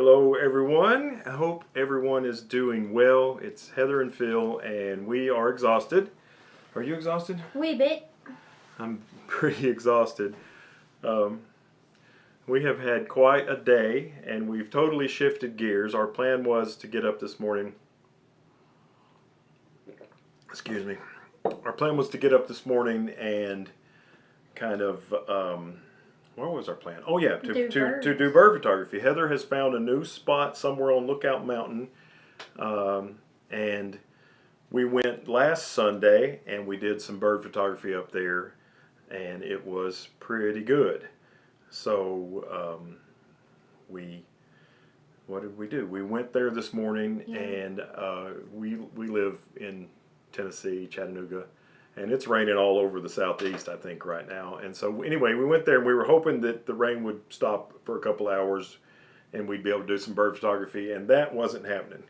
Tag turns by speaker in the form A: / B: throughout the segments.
A: Hello everyone, I hope everyone is doing well. It's Heather and Phil and we are exhausted. Are you exhausted?
B: Wee bit.
A: I'm pretty exhausted. We have had quite a day and we've totally shifted gears. Our plan was to get up this morning. Excuse me. Our plan was to get up this morning and kind of what was our plan? Oh yeah, to do bird photography. Heather has found a new spot somewhere on Lookout Mountain, and we went last Sunday and we did some bird photography up there, and it was pretty good. So what did we do? We went there this morning, and we live in Tennessee, Chattanooga. And it's raining all over the southeast, I think, right now. And so anyway, we went there and we were hoping that the rain would stop for a couple hours and we'd be able to do some bird photography, and that wasn't happening.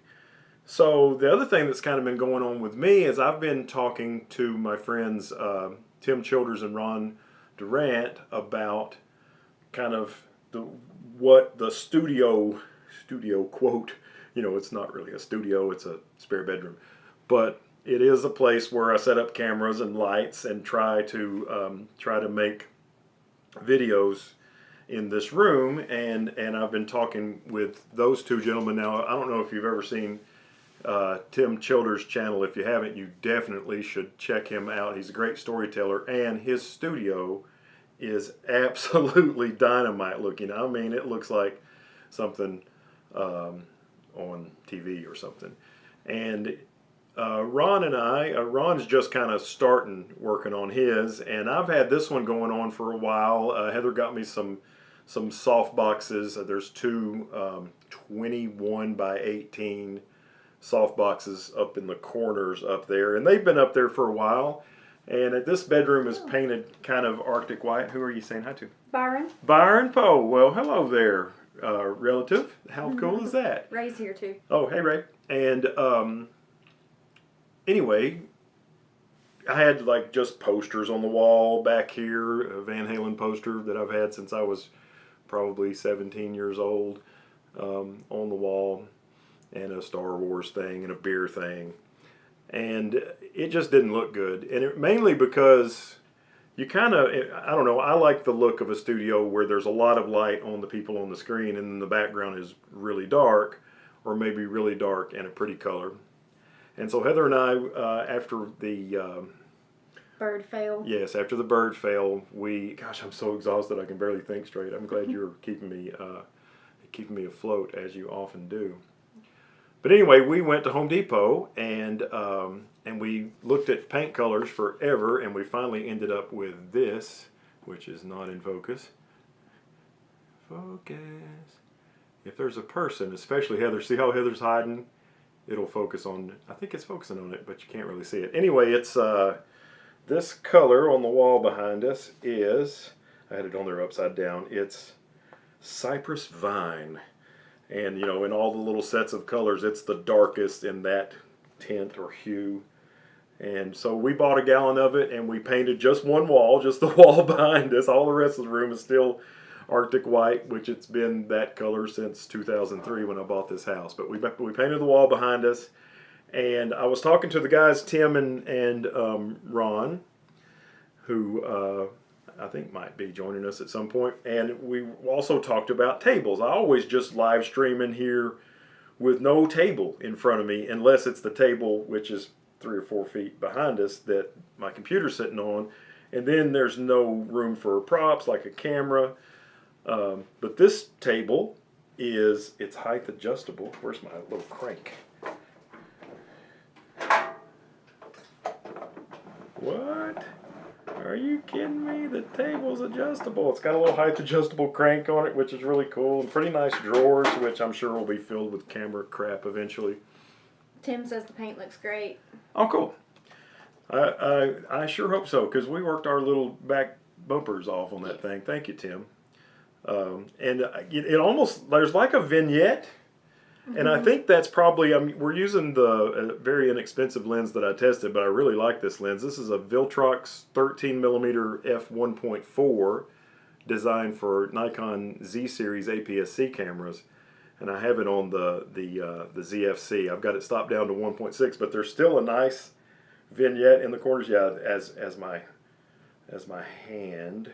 A: So the other thing that's kind of been going on with me is I've been talking to my friends Tim Childers and Ron Durant about kind of what the studio quote, you know, it's not really a studio, it's a spare bedroom, but it is a place where I set up cameras and lights and try to make videos in this room, and I've been talking with those two gentlemen. Now, I don't know if you've ever seen Tim Childers' channel. If you haven't, you definitely should check him out. He's a great storyteller, and his studio is absolutely dynamite looking. I mean, it looks like something on TV or something. And Ron and Ron's just kind of starting working on his, and I've had this one going on for a while. Heather got me some soft boxes. There's two 21 by 18 soft boxes up in the corners up there, and they've been up there for a while. And this bedroom is painted kind of Arctic white. Who are you saying hi to?
B: Byron.
A: Byron Poe. Well, hello there, relative. How cool is that?
B: Ray's here too.
A: Oh, hey Ray. And anyway, I had like just posters on the wall back here, a Van Halen poster that I've had since I was probably 17 years old, on the wall, and a Star Wars thing and a beer thing. And it just didn't look good. And it mainly because you kind of, I don't know, I like the look of a studio where there's a lot of light on the people on the screen and then the background is really dark, or maybe really dark and a pretty color. And so Heather and I, after the
B: bird fail.
A: Yes, after the bird fail, gosh, I'm so exhausted I can barely think straight. I'm glad you're keeping me afloat, as you often do. But anyway, we went to Home Depot and we looked at paint colors forever, and we finally ended up with this, which is not in focus. Focus. If there's a person, especially Heather, see how Heather's hiding? It'll focus on, I think it's focusing on it, but you can't really see it. Anyway, it's this color on the wall behind us is, I had it on there upside down, it's Cypress Vine. And you know, in all the little sets of colors, it's the darkest in that tint or hue. And so we bought a gallon of it and we painted just one wall, just the wall behind us. All the rest of the room is still Arctic white, which it's been that color since 2003 when I bought this house. But we painted the wall behind us, and I was talking to the guys, Tim and Ron, who I think might be joining us at some point, and we also talked about tables. I always just live stream in here with no table in front of me, unless it's the table which is 3 or 4 feet behind us that my computer's sitting on, and then there's no room for props like a camera. But this table it's height adjustable. Where's my little crank? What? Are you kidding me? The table's adjustable. It's got a little height adjustable crank on it, which is really cool. And pretty nice drawers, which I'm sure will be filled with camera crap eventually.
B: Tim says the paint looks great.
A: Oh, cool. I sure hope so, because we worked our little back bumpers off on that thing. Thank you, Tim. And it almost, there's like a vignette, and I think that's probably, I mean, we're using the very inexpensive lens that I tested, but I really like this lens. This is a Viltrox 13mm f1.4 designed for Nikon Z series APS-C cameras. and I have it on the ZFC. I've got it stopped down to 1.6, but there's still a nice vignette in the corners. Yeah, as my hand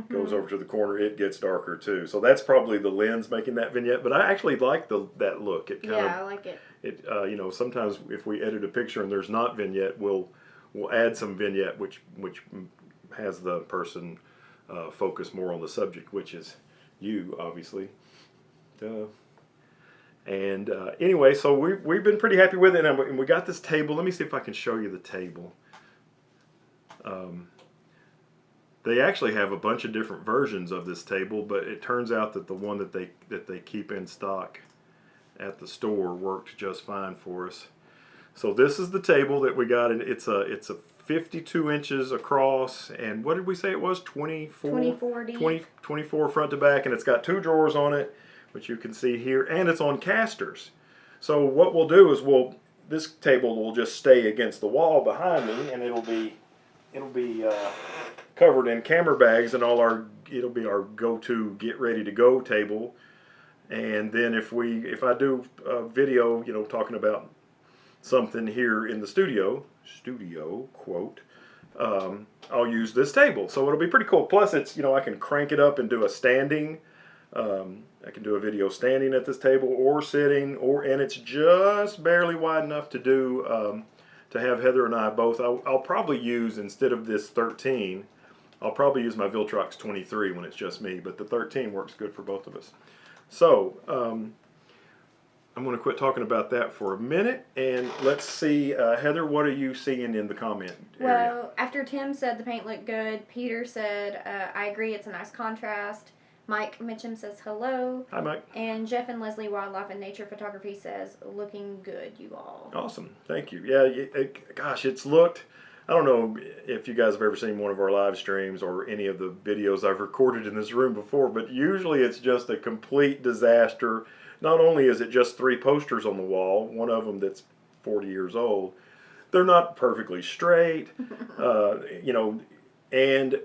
A: goes over to the corner, it gets darker too. So that's probably the lens making that vignette. But I actually like that look. It kind
B: I like it.
A: you know, sometimes if we edit a picture and there's not vignette, we'll add some vignette which has the person focus more on the subject, which is you, obviously. And anyway, so we've been pretty happy with it, and we got this table. Let me see if I can show you the table. They actually have a bunch of different versions of this table, but it turns out that the one that they keep in stock at the store worked just fine for us. So this is the table that we got, and it's a 52 inches across, and what did we say it was? 24 deep. 24 front to back, and it's got 2 drawers on it, which you can see here, and it's on casters. So what we'll do is this table will just stay against the wall behind me, and it'll be covered in camera bags, and it'll be our go-to get ready to go table. And then if I do a video, you know, talking about something here in the studio quote, I'll use this table. So it'll be pretty cool. Plus it's, you know, I can crank it up and do a standing, I can do a video standing at this table or sitting, and it's just barely wide enough to do, to have Heather and I both. I'll probably use, instead of this 13, I'll probably use my Viltrox 23 when it's just me, but the 13 works good for both of us. So, I'm going to quit talking about that for a minute, and let's see, Heather, what are you seeing in the comment area?
B: Well, after Tim said the paint looked good, Peter said, I agree, it's a nice contrast. Mike Mitchum says hello.
A: Hi, Mike.
B: And Jeff and Leslie Wildlife and Nature Photography says, looking good, you all.
A: Awesome. Thank you. Yeah, gosh, it's looked, I don't know if you guys have ever seen one of our live streams or any of the videos I've recorded in this room before, but usually it's just a complete disaster. Not only is it just 3 posters on the wall, one of them that's 40 years old, they're not perfectly straight, you know, and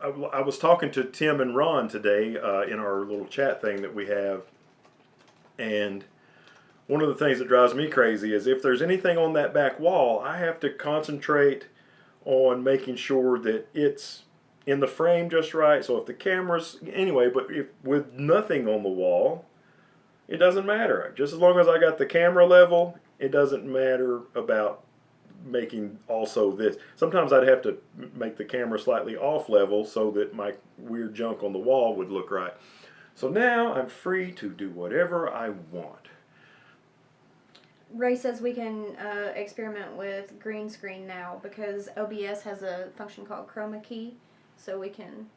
A: I was talking to Tim and Ron today in our little chat thing that we have, and one of the things that drives me crazy is if there's anything on that back wall, I have to concentrate on making sure that it's in the frame just right. So if the camera's, anyway, but if with nothing on the wall, it doesn't matter. Just as long as I got the camera level, it doesn't matter about making also this. Sometimes I'd have to make the camera slightly off level so that my weird junk on the wall would look right. So now I'm free to do whatever I want.
B: Ray says we can experiment with green screen now because OBS has a function called chroma key, so we can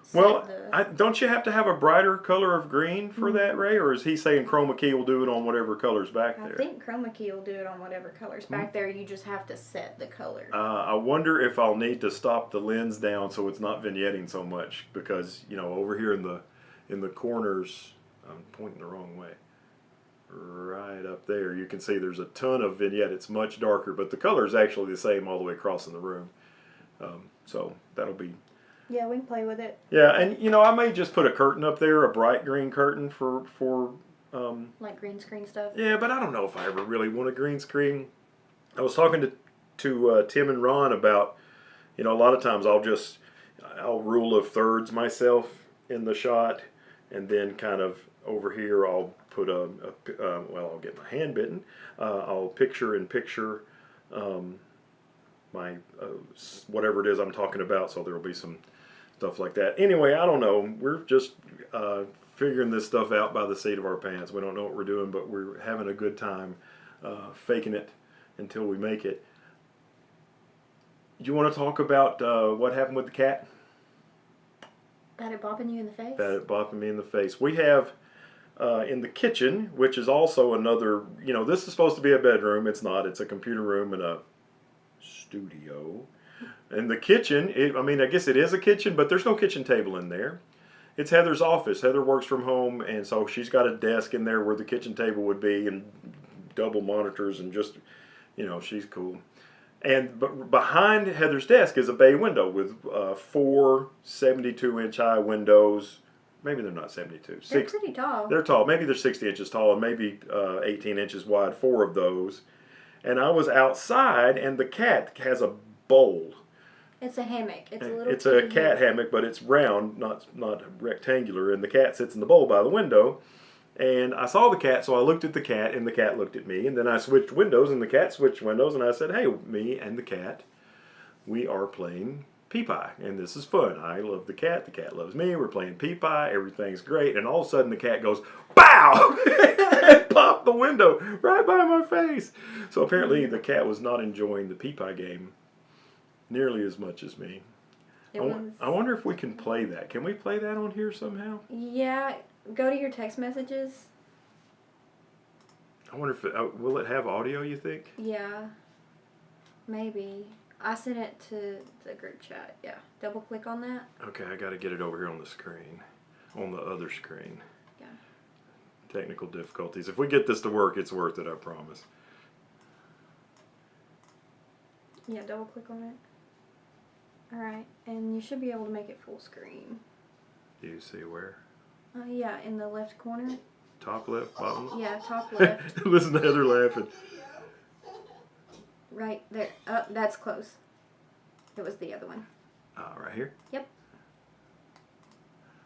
B: set
A: Well, don't you have to have a brighter color of green for that, Ray? Or is he saying chroma key will do it on whatever color's back there?
B: I think chroma key will do it on whatever color's back there. You just have to set the color.
A: I wonder if I'll need to stop the lens down so it's not vignetting so much, because, you know, over here in the corners, I'm pointing the wrong way. Right up there, you can see there's a ton of vignette. It's much darker, but the color is actually the same all the way across in the room. So that'll be...
B: Yeah, we can play with it.
A: Yeah, and you know, I may just put a curtain up there, a bright green curtain for
B: like green screen stuff.
A: Yeah, but I don't know if I ever really want a green screen. I was talking to Tim and Ron about, you know, a lot of times I'll rule of thirds myself in the shot, and then kind of over here I'll put well, I'll get my hand bitten. I'll picture in picture my whatever it is I'm talking about, so there will be some stuff like that. Anyway, I don't know. We're just figuring this stuff out by the seat of our pants. We don't know what we're doing, but we're having a good time faking it until we make it. Do you want to talk about what happened with the cat?
B: Got it bopping you in the face?
A: Got it bopping me in the face. We have in the kitchen, which is also another, you know, this is supposed to be a bedroom. It's not. It's a computer room and a studio. And the kitchen, I mean, I guess it is a kitchen, but there's no kitchen table in there. It's Heather's office. Heather works from home, and so she's got a desk in there where the kitchen table would be, and double monitors, and just, you know, she's cool. But behind Heather's desk is a bay window with 4 72-inch high windows, maybe they're not 72.
B: They're pretty tall.
A: They're tall. Maybe they're 60 inches tall and maybe 18 inches wide, 4 of those. And I was outside, and the cat has a bowl.
B: It's a hammock. It's a little.
A: It's a cat hammock, but it's round, not rectangular. And the cat sits in the bowl by the window. And I saw the cat, so I looked at the cat, and the cat looked at me. And then I switched windows, and the cat switched windows, and I said, "Hey, me and the cat, we are playing pee-pie, and this is fun. I love the cat loves me. We're playing pee-pie. Everything's great." And all of a sudden, the cat goes, "Bow!" and popped the window right by my face. So apparently, the cat was not enjoying the pee-pie game nearly as much as me. I wonder if we can play that. Can we play that on here somehow?
B: Yeah. Go to your text messages.
A: I wonder if will it have audio, you think?
B: Yeah. Maybe. I sent it to the group chat. Yeah. Double click on that.
A: Okay, I got to get it over here on the screen. On the other screen.
B: Yeah.
A: Technical difficulties. If we get this to work, it's worth it, I promise.
B: Yeah, double click on it. Alright, and you should be able to make it full screen.
A: Do you see where?
B: Yeah, in the left corner.
A: Top left, bottom left?
B: Yeah, top left.
A: Listen to Heather laughing.
B: Right there. Oh, that's close. It was the other one.
A: Right here?
B: Yep.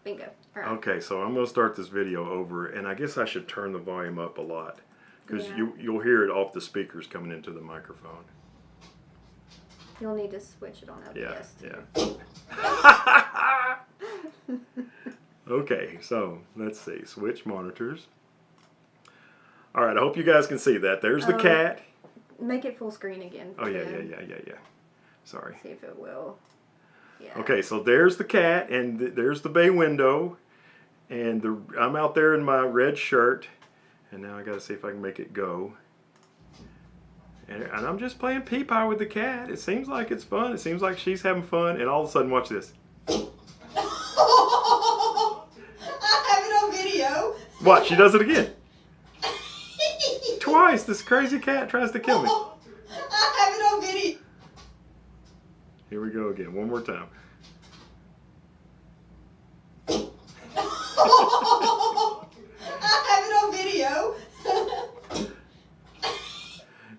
B: Bingo. Alright.
A: Okay, so I'm going to start this video over, and I guess I should turn the volume up a lot, because you'll hear it off the speakers coming into the microphone.
B: You'll need to switch it on OBS.
A: Yeah. Okay, so let's see. Switch monitors. All right, I hope you guys can see that. There's the cat.
B: Make it full screen again.
A: Oh, yeah. Sorry.
B: See if it will. Yeah.
A: Okay, so there's the cat, and there's the bay window, and I'm out there in my red shirt, and now I got to see if I can make it go. And I'm just playing pee-pie with the cat. It seems like it's fun. It seems like she's having fun, and all of a sudden, watch this. Watch, she does it again. Twice, this crazy cat tries to kill me.
C: I have it on video.
A: Here we go again, one more time.
C: I have it on video.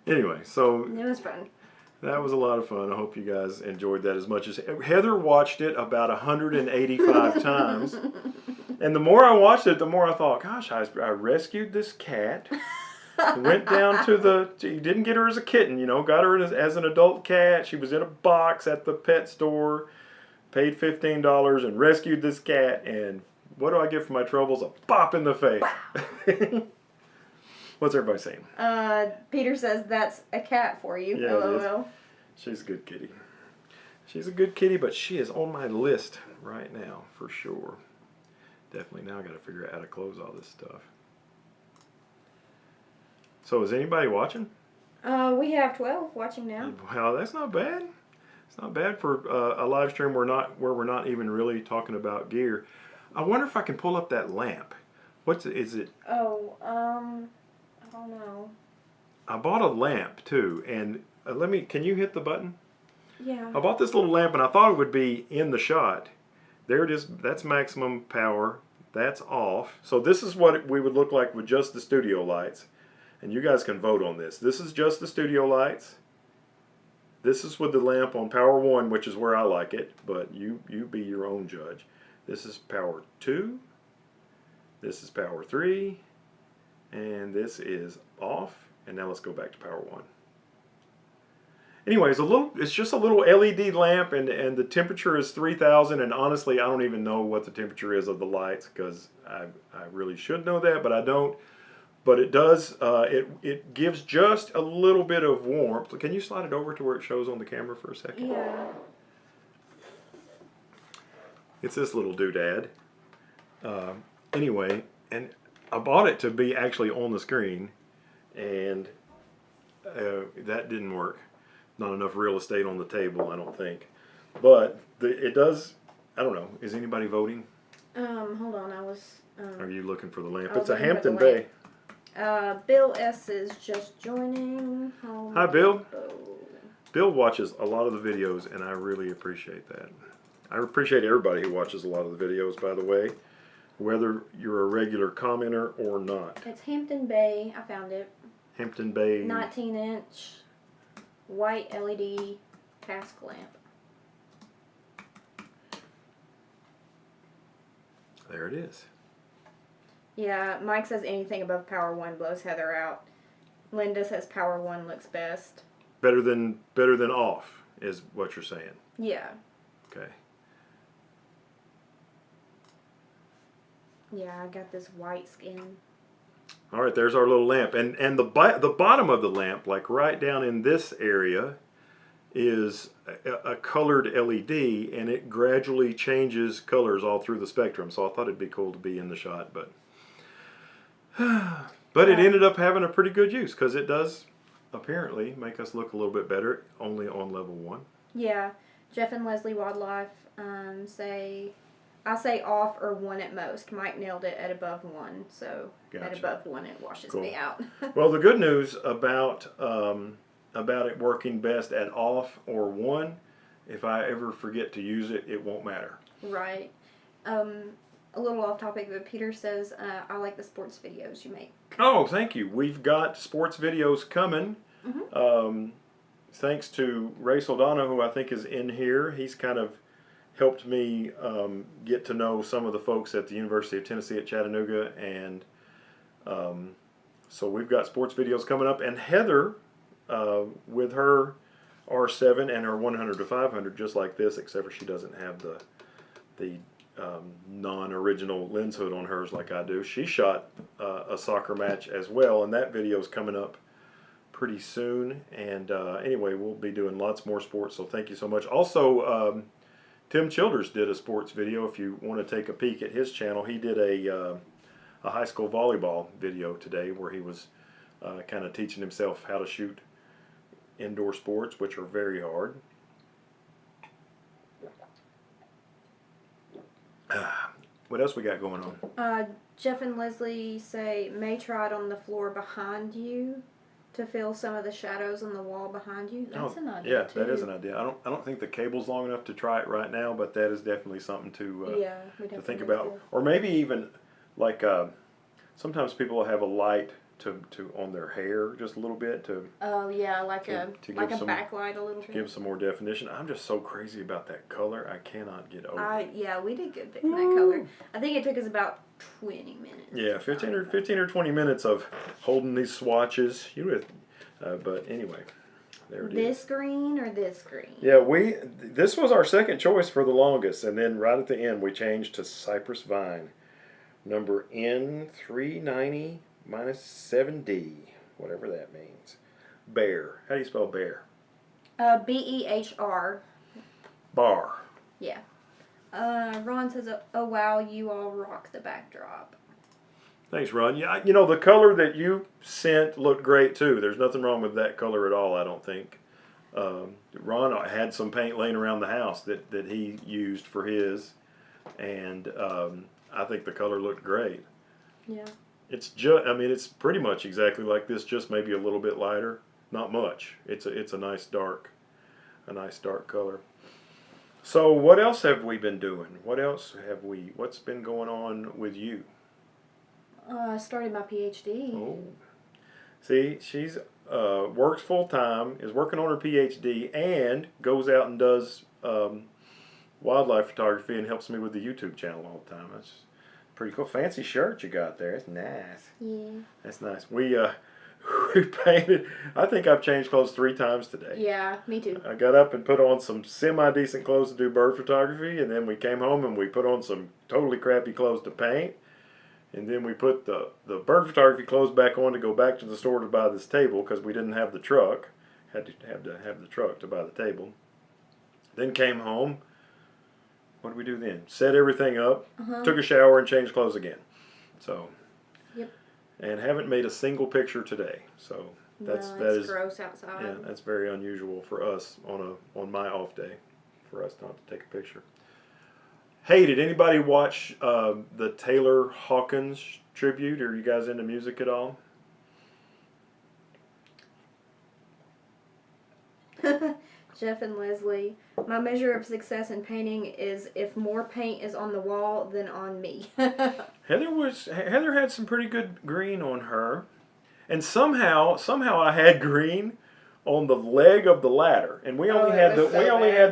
A: Anyway, so
B: It was fun.
A: that was a lot of fun. I hope you guys enjoyed that as much as Heather watched it about 185 times. And the more I watched it, the more I thought, gosh, I rescued this cat. Went down to you didn't get her as a kitten, you know, got her as an adult cat. She was in a box at the pet store, paid $15 and rescued this cat. And what do I get for my troubles? A bop in the face. What's everybody saying?
B: Peter says that's a cat for you.
A: Yeah,
B: LOL.
A: She's a good kitty. She's a good kitty, but she is on my list right now for sure. Definitely now I got to figure out how to close all this stuff. So is anybody watching?
B: We have 12 watching now.
A: Well, that's not bad. It's not bad for a live stream where we're not even really talking about gear. I wonder if I can pull up that lamp. Is it?
B: Oh, I don't know.
A: I bought a lamp too, and can you hit the button?
B: Yeah.
A: I bought this little lamp, and I thought it would be in the shot. There it is. That's maximum power. That's off. So this is what we would look like with just the studio lights. And you guys can vote on this. This is just the studio lights. This is with the lamp on power 1, which is where I like it. But you be your own judge. This is power 2. This is power 3. And this is off. And now let's go back to power 1. Anyways, it's just a little LED lamp, and the temperature is 3,000, and honestly, I don't even know what the temperature is of the lights, because I really should know that, but I don't. But it does, it gives just a little bit of warmth. Can you slide it over to where it shows on the camera for a second?
B: Yeah.
A: It's this little doodad. Anyway, and I bought it to be actually on the screen, and that didn't work. Not enough real estate on the table, I don't think. But it does. I don't know. Is anybody voting?
B: Hold on. I was.
A: Are you looking for the lamp?
B: I was
A: It's a
B: looking for
A: Hampton
B: the lamp.
A: Bay.
B: Bill S is just joining.
A: Hi, Bill. Bill watches a lot of the videos, and I really appreciate that. I appreciate everybody who watches a lot of the videos, by the way. whether you're a regular commenter or not.
B: It's Hampton Bay. I found it.
A: Hampton Bay.
B: 19-inch white LED cask lamp.
A: There it is.
B: Yeah, Mike says anything above power 1 blows Heather out. Linda says power 1 looks best.
A: Better than off is what you're saying.
B: Yeah.
A: Okay.
B: Yeah, I got this white skin.
A: All right, there's our little lamp, and the bottom of the lamp, like right down in this area, is a colored LED, and it gradually changes colors all through the spectrum. So I thought it'd be cool to be in the shot, but it ended up having a pretty good use because it does apparently make us look a little bit better, only on level 1.
B: Yeah, Jeff and Leslie Wildlife say, I say off or 1 at most. Mike nailed it at above 1, so at
A: Gotcha.
B: above 1 it washes
A: Cool.
B: me out.
A: Well, the good news about it working best at off or 1, if I ever forget to use it, it won't matter.
B: Right. A little off topic, but Peter says, I like the sports videos you make.
A: Oh, thank you. We've got sports videos coming. Thanks to Ray Soldano, who I think is in here. He's kind of helped me get to know some of the folks at the University of Tennessee at Chattanooga, and so we've got sports videos coming up. And Heather, with her R7 and her 100 to 500, just like this, except for she doesn't have the non-original lens hood on hers like I do. She shot a soccer match as well, and that video is coming up pretty soon. And anyway, we'll be doing lots more sports, so thank you so much. Also, Tim Childers did a sports video. If you want to take a peek at his channel, he did a high school volleyball video today where he was kind of teaching himself how to shoot indoor sports, which are very hard. What else we got going on?
B: Jeff and Leslie say, may try it on the floor behind you to fill some of the shadows on the wall behind you. That's an idea, too.
A: Yeah, that is an idea. I don't think the cable's long enough to try it right now, but that is definitely something to think about. Or maybe even like sometimes people will have a light to on their hair just a little bit to
B: like a backlight a little bit.
A: give some more definition. I'm just so crazy about that color. I cannot get over it.
B: Yeah, we did good picking that color. I think it took us about 20 minutes.
A: Yeah, 15 or 20 minutes of holding these swatches. But anyway, there it is.
B: This green or this green?
A: Yeah, this was our second choice for the longest, and then right at the end we changed to Cypress Vine, number N390 -7D, whatever that means. Bear. How do you spell bear?
B: BEHR.
A: Bar.
B: Yeah. Ron says, oh wow, you all rock the backdrop.
A: Thanks, Ron. Yeah, the color that you sent looked great too. There's nothing wrong with that color at all, I don't think. Ron had some paint laying around the house that he used for his, and I think the color looked great.
B: Yeah.
A: It's pretty much exactly like this, just maybe a little bit lighter. Not much. It's a nice dark color. So what else have we been doing? What's been going on with you?
B: I started my PhD.
A: Oh. See, she's works full time, is working on her PhD, and goes out and does wildlife photography and helps me with the YouTube channel all the time. That's pretty cool. Fancy shirt you got there. It's nice.
B: Yeah.
A: That's nice. We painted. I think I've changed clothes 3 times today.
B: Yeah, me too.
A: I got up and put on some semi-decent clothes to do bird photography, and then we came home and we put on some totally crappy clothes to paint, and then we put the bird photography clothes back on to go back to the store to buy this table because we didn't have the truck. Had to have the truck to buy the table. Then came home. What did we do then? Set everything up, took a shower, and changed clothes again. So.
B: Yep.
A: And haven't made a single picture today. So that is
B: gross outside.
A: Yeah, that's very unusual for us on my off day, for us not to take a picture. Hey, did anybody watch the Taylor Hawkins tribute? Are you guys into music at all?
B: Jeff and Leslie, my measure of success in painting is if more paint is on the wall than on me.
A: Heather had some pretty good green on her, and somehow I had green on the leg of the ladder, and we only had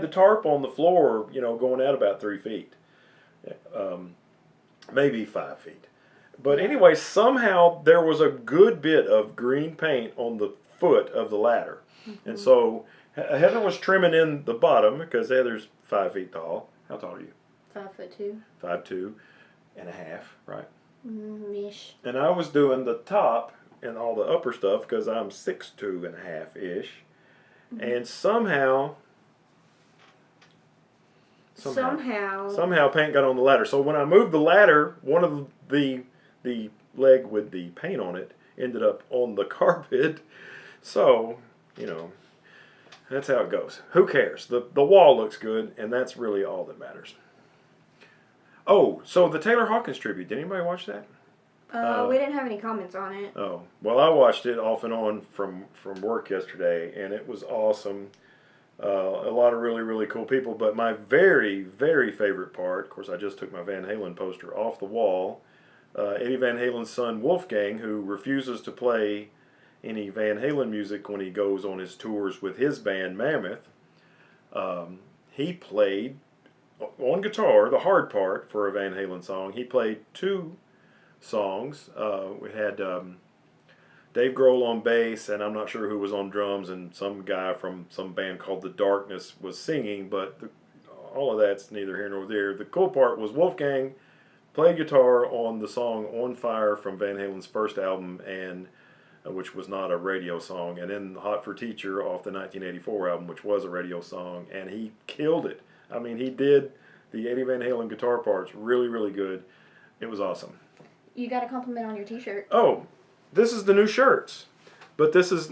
A: the tarp on the floor, you know, going out about 3 feet, maybe 5 feet. But anyway, somehow there was a good bit of green paint on the foot of the ladder, and so Heather was trimming in the bottom because Heather's 5 feet tall. How tall are you?
B: 5'2".
A: 5'2.5", right?
B: Ish.
A: And I was doing the top and all the upper stuff because I'm 6'2.5" ish, and somehow paint got on the ladder. So when I moved the ladder, one of the leg with the paint on it ended up on the carpet. So, you know, that's how it goes. Who cares? The wall looks good, and that's really all that matters. Oh, so the Taylor Hawkins tribute. Did anybody watch that?
B: We didn't have any comments on it.
A: Oh, well, I watched it off and on from work yesterday, and it was awesome. A lot of really, really cool people. But my very, very favorite part, of course, I just took my Van Halen poster off the wall. Eddie Van Halen's son, Wolfgang, who refuses to play any Van Halen music when he goes on his tours with his band, Mammoth, he played on guitar, the hard part for a Van Halen song. He played 2 songs. We had Dave Grohl on bass, and I'm not sure who was on drums, and some guy from some band called The Darkness was singing, but all of that's neither here nor there. The cool part was Wolfgang played guitar on the song On Fire from Van Halen's first album, and which was not a radio song, and then Hot for Teacher off the 1984 album, which was a radio song, and he killed it. I mean, he did the Eddie Van Halen guitar parts really, really good. It was awesome.
B: You got a compliment on your t-shirt.
A: Oh, this is the new shirts. But this is,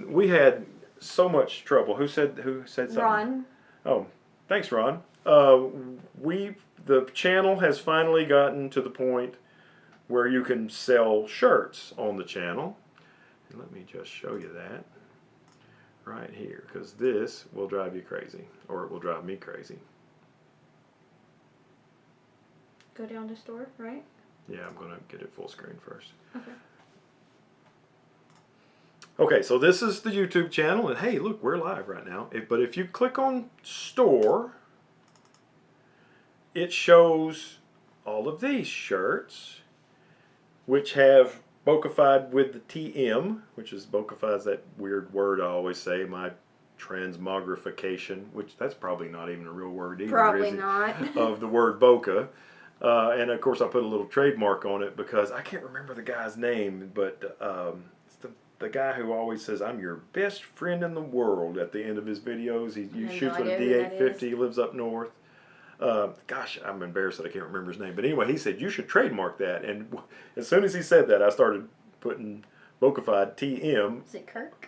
A: we had so much trouble. Who said something?
B: Ron.
A: Oh, thanks, Ron. The channel has finally gotten to the point where you can sell shirts on the channel. And let me just show you that right here, because this will drive you crazy, or it will drive me crazy.
B: Go down to store, right?
A: Yeah, I'm going to get it full screen first.
B: Okay.
A: Okay, so this is the YouTube channel, and hey, look, we're live right now. But if you click on store, it shows all of these shirts, which have bokehfied with the TM, which is bokehfied is that weird word I always say, my transmogrification, which that's probably not even a real word either.
B: Probably
A: is it?
B: not.
A: Of the word bokeh. And of course I put a little trademark on it because I can't remember the guy's name, but it's the guy who always says, "I'm your best friend in the world" at the end of his videos. He shoots with a D850, he lives up north. Gosh, I'm embarrassed that I can't remember his name. But anyway, he said, "You should trademark that." And as soon as he said that, I started putting bokehfied TM.
B: Is it Kirk?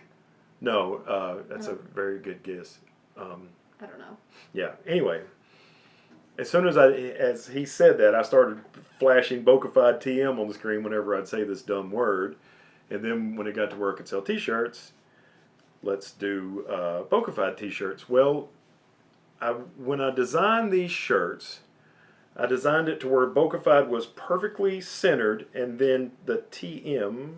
A: No, that's a very good guess.
B: I don't know.
A: Yeah, anyway. As soon as he said that, I started flashing bokehfied TM on the screen whenever I'd say this dumb word. And then when it got to where I could sell t-shirts, let's do bokehfied t-shirts. Well, when I designed these shirts, I designed it to where bokehfied was perfectly centered, and then the TM,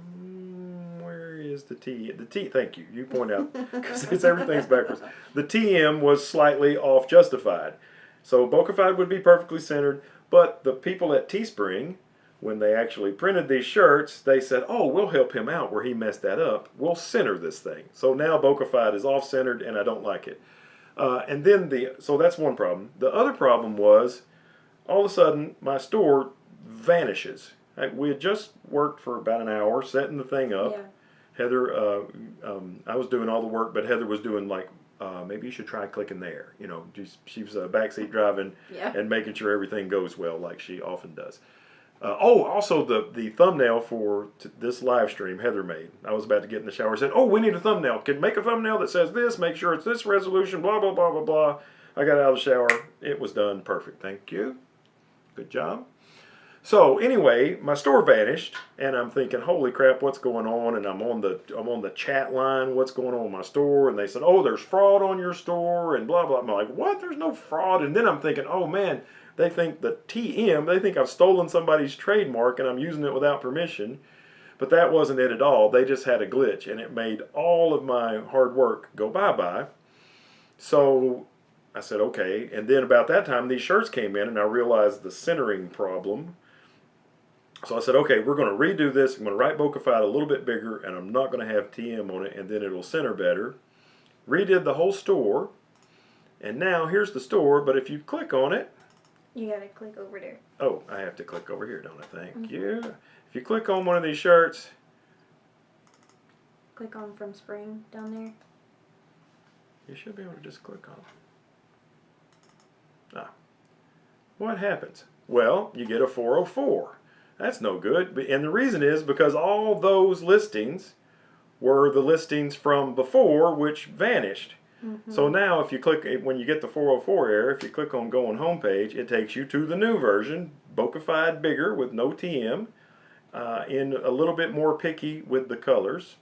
A: where is the T? The T, thank you, you point out, because everything's backwards. The TM was slightly off justified. So bokehfied would be perfectly centered, but the people at Teespring, when they actually printed these shirts, they said, "Oh, we'll help him out where he messed that up. We'll center this thing." So now bokehfied is off-centered, and I don't like it. And then so that's one problem. The other problem was, all of a sudden, my store vanishes. We had just worked for about an hour setting the thing up.
B: Yeah.
A: Heather, I was doing all the work, but Heather was doing like, maybe you should try clicking there. You know, she was backseat driving and making sure everything goes well, like she often does. Also the thumbnail for this live stream Heather made. I was about to get in the shower and said, "Oh, we need a thumbnail. Can make a thumbnail that says this, make sure it's this resolution, blah, blah, blah, blah, blah." I got out of the shower. It was done perfect. Thank you. Good job. So anyway, my store vanished, and I'm thinking, holy crap, what's going on? And I'm on the chat line, what's going on with my store? And they said, oh, there's fraud on your store, and blah blah. I'm like, what? There's no fraud. And then I'm thinking, oh man, they think the TM, they think I've stolen somebody's trademark and I'm using it without permission. But that wasn't it at all. They just had a glitch, and it made all of my hard work go bye-bye. So I said, okay. And then about that time, these shirts came in, and I realized the centering problem. So I said, okay, we're going to redo this. I'm going to write Bocafied a little bit bigger, and I'm not going to have TM on it, and then it'll center better. Redid the whole store, and now here's the store, but if you click on it,
B: You gotta click over there.
A: oh, I have to click over here, don't I? Thank you. If you click on one of these shirts,
B: Click on from spring down there.
A: you should be able to just click on it. Ah. What happens? Well, you get a 404. That's no good. And the reason is because all those listings were the listings from before, which vanished. So now if you click, when you get the 404 error, if you click on go on homepage, it takes you to the new version, Bocafied bigger with no TM, in a little bit more picky with the colors.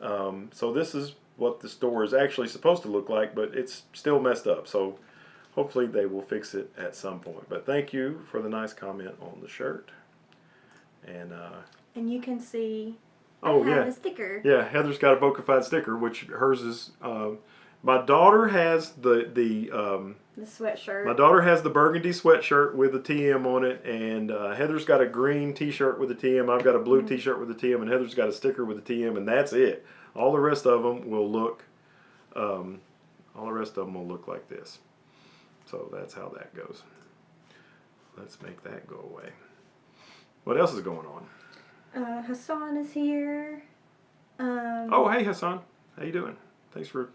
A: So this is what the store is actually supposed to look like, but it's still messed up. So hopefully they will fix it at some point. But thank you for the nice comment on the shirt.
B: And you can see
A: Oh
B: I have
A: yeah,
B: a sticker.
A: yeah. Heather's got a Bocafied sticker, which hers is. My daughter has the
B: The sweatshirt.
A: my daughter has the burgundy sweatshirt with a TM on it, and Heather's got a green T-shirt with a TM. I've got a blue T-shirt with a TM, and Heather's got a sticker with a TM, and that's it. All the rest of them will look. All the rest of them will look like this. So that's how that goes. Let's make that go away. What else is going on?
B: Hassan is here.
A: Oh, hey Hassan, how you doing? Thanks for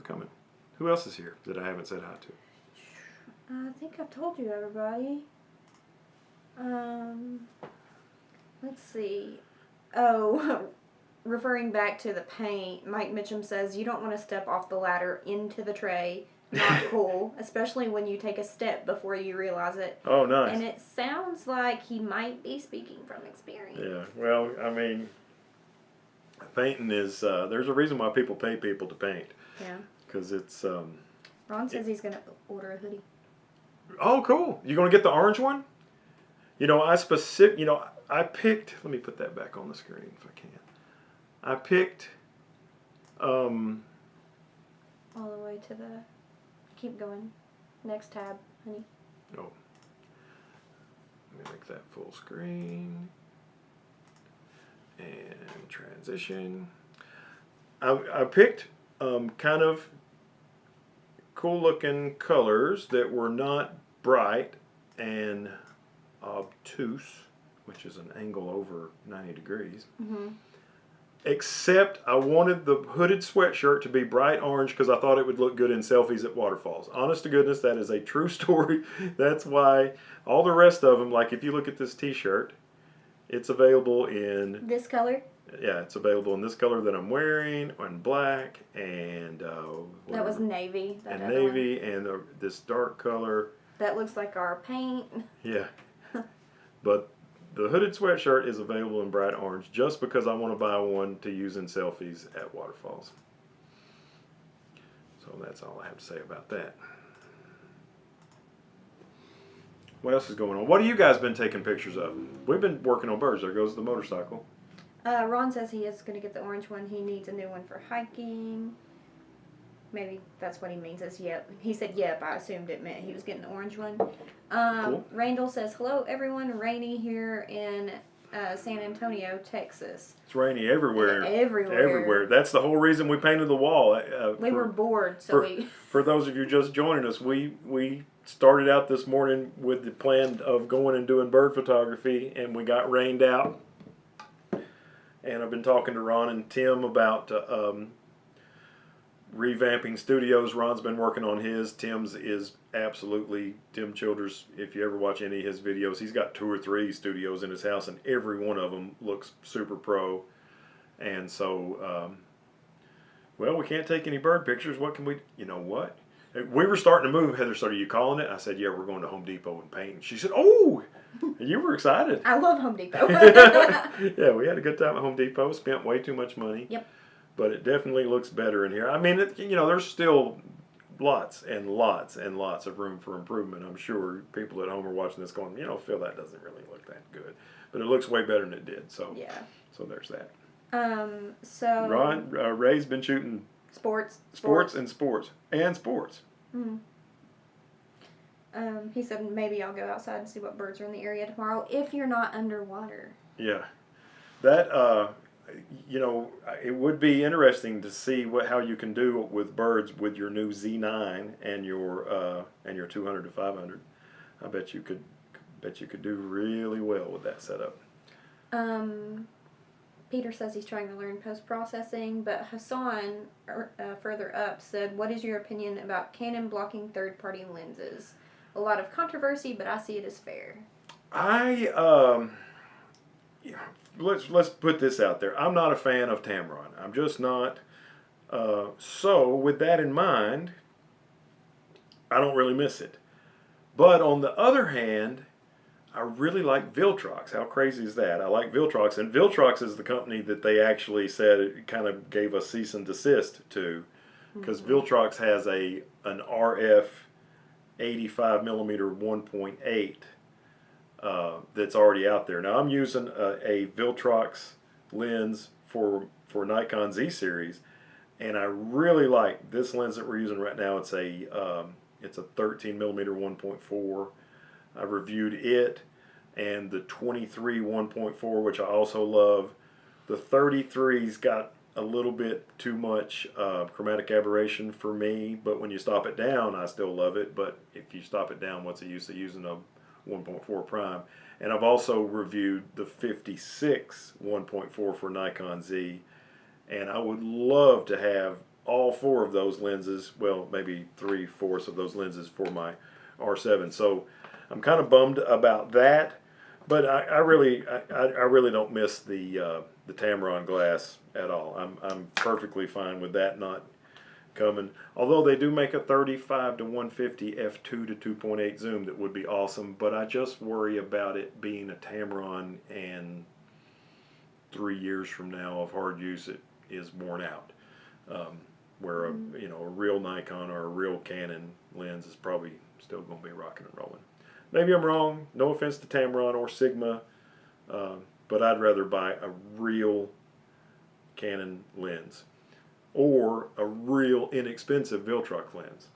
A: coming. Who else is here that I haven't said hi to?
B: I think I've told you, everybody. Let's see. Oh, referring back to the paint, Mike Mitchum says you don't want to step off the ladder into the tray. Not cool, especially when you take a step before you realize it.
A: Oh, nice.
B: And it sounds like he might be speaking from experience.
A: Yeah, well, I mean, painting is, there's a reason why people pay people to paint.
B: Yeah.
A: Because it's,
B: Ron says he's going to order a hoodie.
A: oh, cool. You going to get the orange one? You know, I picked, let me put that back on the screen if I can. I picked,
B: All the way to the... Keep going. Next tab, honey.
A: oh, let me make that full screen. And transition. I picked kind of cool looking colors that were not bright and obtuse, which is an angle over 90 degrees. Except I wanted the hooded sweatshirt to be bright orange because I thought it would look good in selfies at waterfalls. Honest to goodness, that is a true story. That's why all the rest of them, like if you look at this t-shirt, it's available in...
B: This color?
A: Yeah, it's available in this color that I'm wearing, and black, and...
B: That was navy. That
A: and
B: other
A: navy, and this dark color.
B: That looks like our paint.
A: Yeah. But the hooded sweatshirt is available in bright orange just because I want to buy one to use in selfies at waterfalls. So that's all I have to say about that. What else is going on? What have you guys been taking pictures of? We've been working on birds. There goes the motorcycle.
B: Ron says he is going to get the orange one. He needs a new one for hiking. Maybe that's what he means as yep. He said yep. I assumed it meant he was getting the orange one.
A: Cool.
B: Randall says, hello everyone. Rainy here in San Antonio, Texas.
A: It's rainy everywhere.
B: Everywhere.
A: Everywhere. That's the whole reason we painted the wall.
B: We were bored, so
A: For those of you just joining us, we started out this morning with the plan of going and doing bird photography, and we got rained out. And I've been talking to Ron and Tim about revamping studios. Ron's been working on his. Tim's is absolutely, Tim Childers, if you ever watch any of his videos, he's got 2 or 3 studios in his house, and every one of them looks super pro. And so, well, we can't take any bird pictures. What can we, you know what? We were starting to move. Heather said, are you calling it? I said, yeah, we're going to Home Depot and paint. She said, oh, You were excited.
B: I love Home Depot.
A: Yeah, we had a good time at Home Depot. Spent way too much money.
B: Yep.
A: But it definitely looks better in here. I mean, there's still lots and lots and lots of room for improvement. I'm sure people at home are watching this going, Phil, that doesn't really look that good. But it looks way better than it did. So
B: Yeah.
A: So there's that.
B: So
A: Ray's been shooting
B: sports.
A: and sports.
B: Mm-hmm. He said maybe I'll go outside and see what birds are in the area tomorrow if you're not underwater.
A: Yeah, that it would be interesting to see how you can do with birds with your new Z9 and your 200 to 500. I bet you could do really well with that setup.
B: Peter says he's trying to learn post-processing, but Hassan, further up, said, what is your opinion about Canon blocking third-party lenses? A lot of controversy, but I see it as fair.
A: Let's put this out there. I'm not a fan of Tamron. I'm just not. So with that in mind, I don't really miss it. But on the other hand, I really like Viltrox. How crazy is that? I like Viltrox, and Viltrox is the company that they actually said it kind of gave a cease and desist to, because Viltrox has an RF 85 millimeter 1.8 that's already out there. Now I'm using a Viltrox lens for Nikon Z series, and I really like this lens that we're using right now. It's a 13 millimeter 1.4. I reviewed it, and the 23 1.4, which I also love. The 33's got a little bit too much chromatic aberration for me, but when you stop it down, I still love it. But if you stop it down, what's the use of using a 1.4 prime? And I've also reviewed the 56 1.4 for Nikon Z, and I would love to have all four of those lenses, well, maybe 3/4 of those lenses for my R7. So I'm kind of bummed about that, but I really don't miss the Tamron glass at all. I'm perfectly fine with that not coming. Although they do make a 35 to 150 f2 to 2.8 zoom that would be awesome, but I just worry about it being a Tamron and 3 years from now of hard use it is worn out. Where a real Nikon or a real Canon lens is probably still going to be rocking and rolling. Maybe I'm wrong. No offense to Tamron or Sigma, but I'd rather buy a real Canon lens or a real inexpensive Viltrox lens.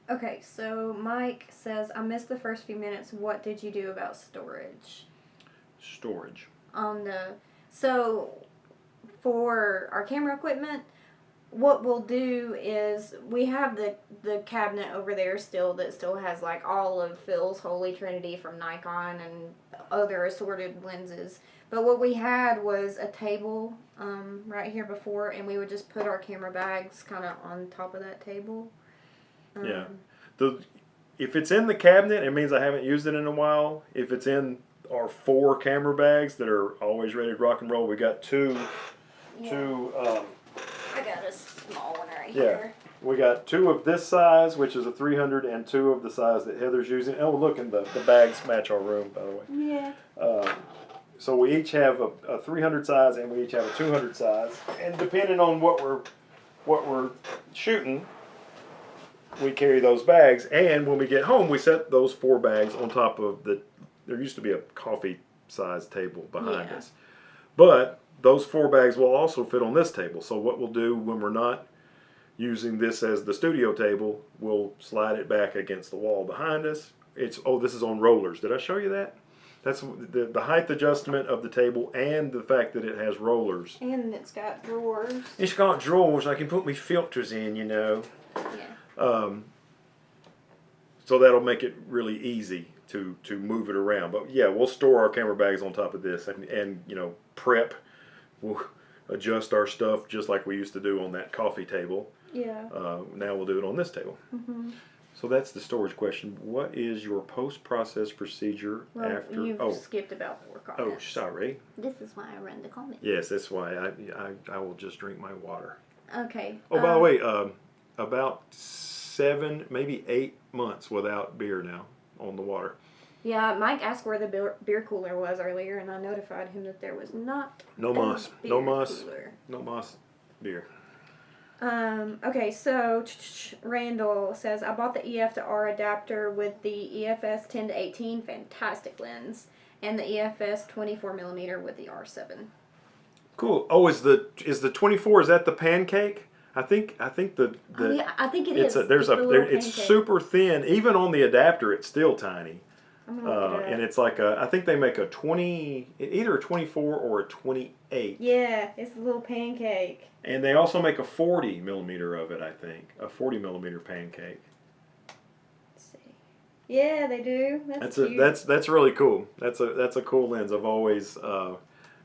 B: Okay, so Mike says, I missed the first few minutes. What did you do about storage?
A: Storage.
B: So for our camera equipment, what we'll do is we have the cabinet over there that still has like all of Phil's Holy Trinity from Nikon and other assorted lenses. But what we had was a table right here before, and we would just put our camera bags kind of on top of that table.
A: Yeah. If it's in the cabinet, it means I haven't used it in a while. If it's in our 4 camera bags that are always ready to rock and roll, we got two.
B: I got a small one right here.
A: We got 2 of this size, which is a 300, and 2 of the size that Heather's using. Oh, look, and the bags match our room, by the way.
B: Yeah.
A: So we each have a 300 size, and we each have a 200 size. And depending on what we're shooting, we carry those bags. And when we get home, we set those 4 bags on top of there used to be a coffee-sized table behind us. But those 4 bags will also fit on this table. So what we'll do when we're not using this as the studio table, we'll slide it back against the wall behind us. This is on rollers. Did I show you that? That's the height adjustment of the table and the fact that it has rollers.
B: And it's got drawers.
A: It's got drawers. I can put my filters in,
B: Yeah.
A: So that'll make it really easy to move it around. But yeah, we'll store our camera bags on top of this and prep. We'll adjust our stuff just like we used to do on that coffee table.
B: Yeah.
A: Now we'll do it on this table. So that's the storage question. What is your post-process procedure after?
B: You've skipped about 4 comments.
A: Oh, sorry.
B: This is why I run the comments.
A: Yes, that's why I will just drink my water.
B: Okay.
A: Oh, by the way, about 7, maybe 8 months without beer now on the water.
B: Yeah, Mike asked where the beer cooler was earlier, and I notified him that there was not
A: No
B: a
A: moss.
B: beer
A: No moss.
B: cooler.
A: No moss beer.
B: Okay, so Randall says, I bought the EF to R adapter with the EFS 10 to 18, fantastic lens, and the EFS 24mm with the R7.
A: Cool. Oh, is the 24? Is that the pancake? I think the
B: Oh, yeah, I think it
A: it's
B: is.
A: there's
B: It's the
A: a
B: little
A: it's
B: pancake.
A: super thin. Even on the adapter, it's still tiny.
B: I'm gonna look it up.
A: And it's like I think they make a 20, either a 24 or a 28.
B: Yeah, it's the little pancake.
A: And they also make a 40mm of it. I think a 40mm pancake.
B: Let's see. Yeah, they do. That's cute.
A: That's really cool. That's a cool lens. I've always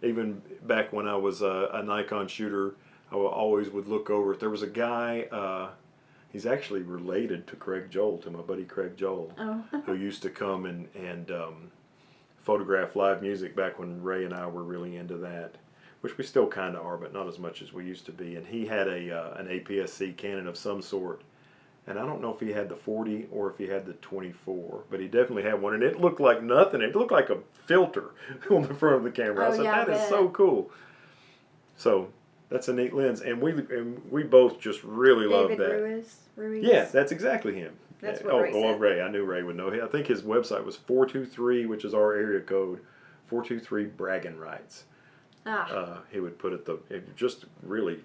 A: even back when I was a Nikon shooter, I always would look over. There was a guy. He's actually related to Craig Joel, to my buddy Craig Joel, who used to come and photograph live music back when Ray and I were really into that, which we still kind of are, but not as much as we used to be. And he had an APS-C Canon of some sort, and I don't know if he had the 40 or if he had the 24, but he definitely had one, and it looked like nothing. It looked like a filter on the front of the camera. I said,
B: yeah,
A: that is so cool. So that's a neat lens, and we both just really love that.
B: David Ruiz.
A: Yeah, that's exactly him.
B: That's what Ray said.
A: Ray. I knew Ray would know. I think his website was 423, which is our area code, 423 bragging rights. He would put it just really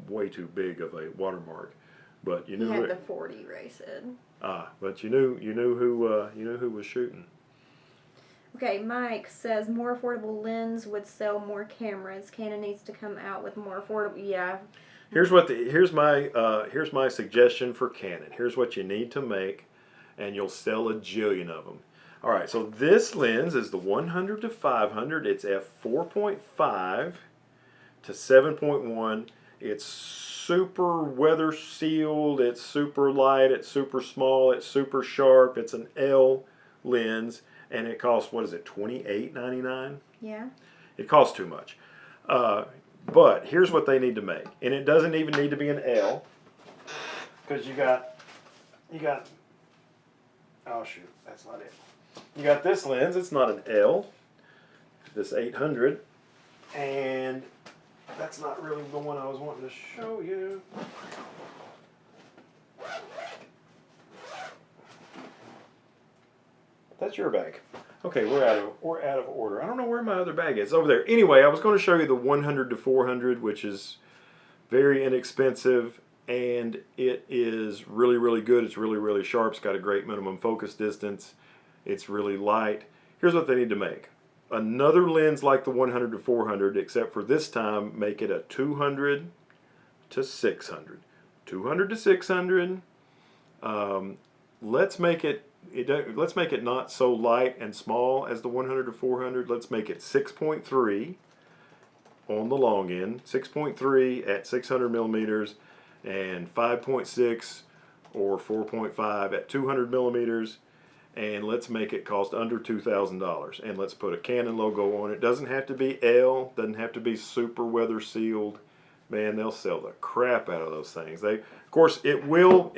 A: way too big of a watermark, but you knew
B: he had the 40. Ray said.
A: But you knew who was shooting.
B: Okay, Mike says more affordable lens would sell more cameras. Canon needs to come out with more affordable. Yeah.
A: Here's my suggestion for Canon. Here's what you need to make, and you'll sell a jillion of them. All right, so this lens is the 100 to 500. It's f4.5 to 7.1. It's super weather sealed. It's super light. It's super small. It's super sharp. It's an L lens. And it costs, what is it, $28.99?
B: Yeah.
A: It costs too much. But here's what they need to make. And it doesn't even need to be an L. Because you got, oh shoot, that's not it. You got this lens, it's not an L. This 800. And that's not really the one I was wanting to show you. That's your bag. Okay, we're out of order. I don't know where my other bag is. It's over there. Anyway, I was going to show you the 100 to 400, which is very inexpensive, and it is really, really good. It's really, really sharp. It's got a great minimum focus distance. It's really light. Here's what they need to make. Another lens like the 100 to 400, except for this time, make it a 200 to 600. 200 to 600. Let's make it not so light and small as the 100 to 400. Let's make it 6.3 on the long end, 6.3 at 600 millimeters, and 5.6 or 4.5 at 200 millimeters. And let's make it cost under $2,000. And let's put a Canon logo on it. Doesn't have to be L. Doesn't have to be super weather sealed. Man, they'll sell the crap out of those things. Of course, it will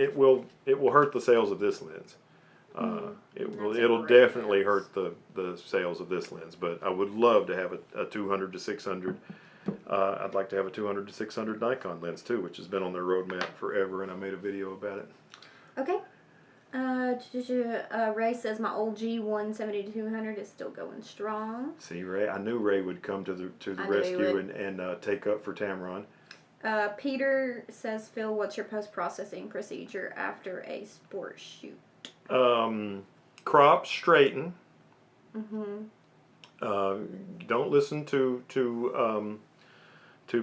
A: hurt the sales of this lens. It'll definitely hurt the sales of this lens, but I would love to have a 200 to 600. I'd like to have a 200 to 600 Nikon lens too, which has been on their roadmap forever, and I made a video about it.
B: Okay. Ray says my old G170 to 200 is still going strong.
A: See, Ray, I knew Ray would come to the rescue and take up for Tamron.
B: Peter says, Phil, what's your post-processing procedure after a sport shoot?
A: Crop, straighten.
B: Mm-hmm.
A: Don't listen to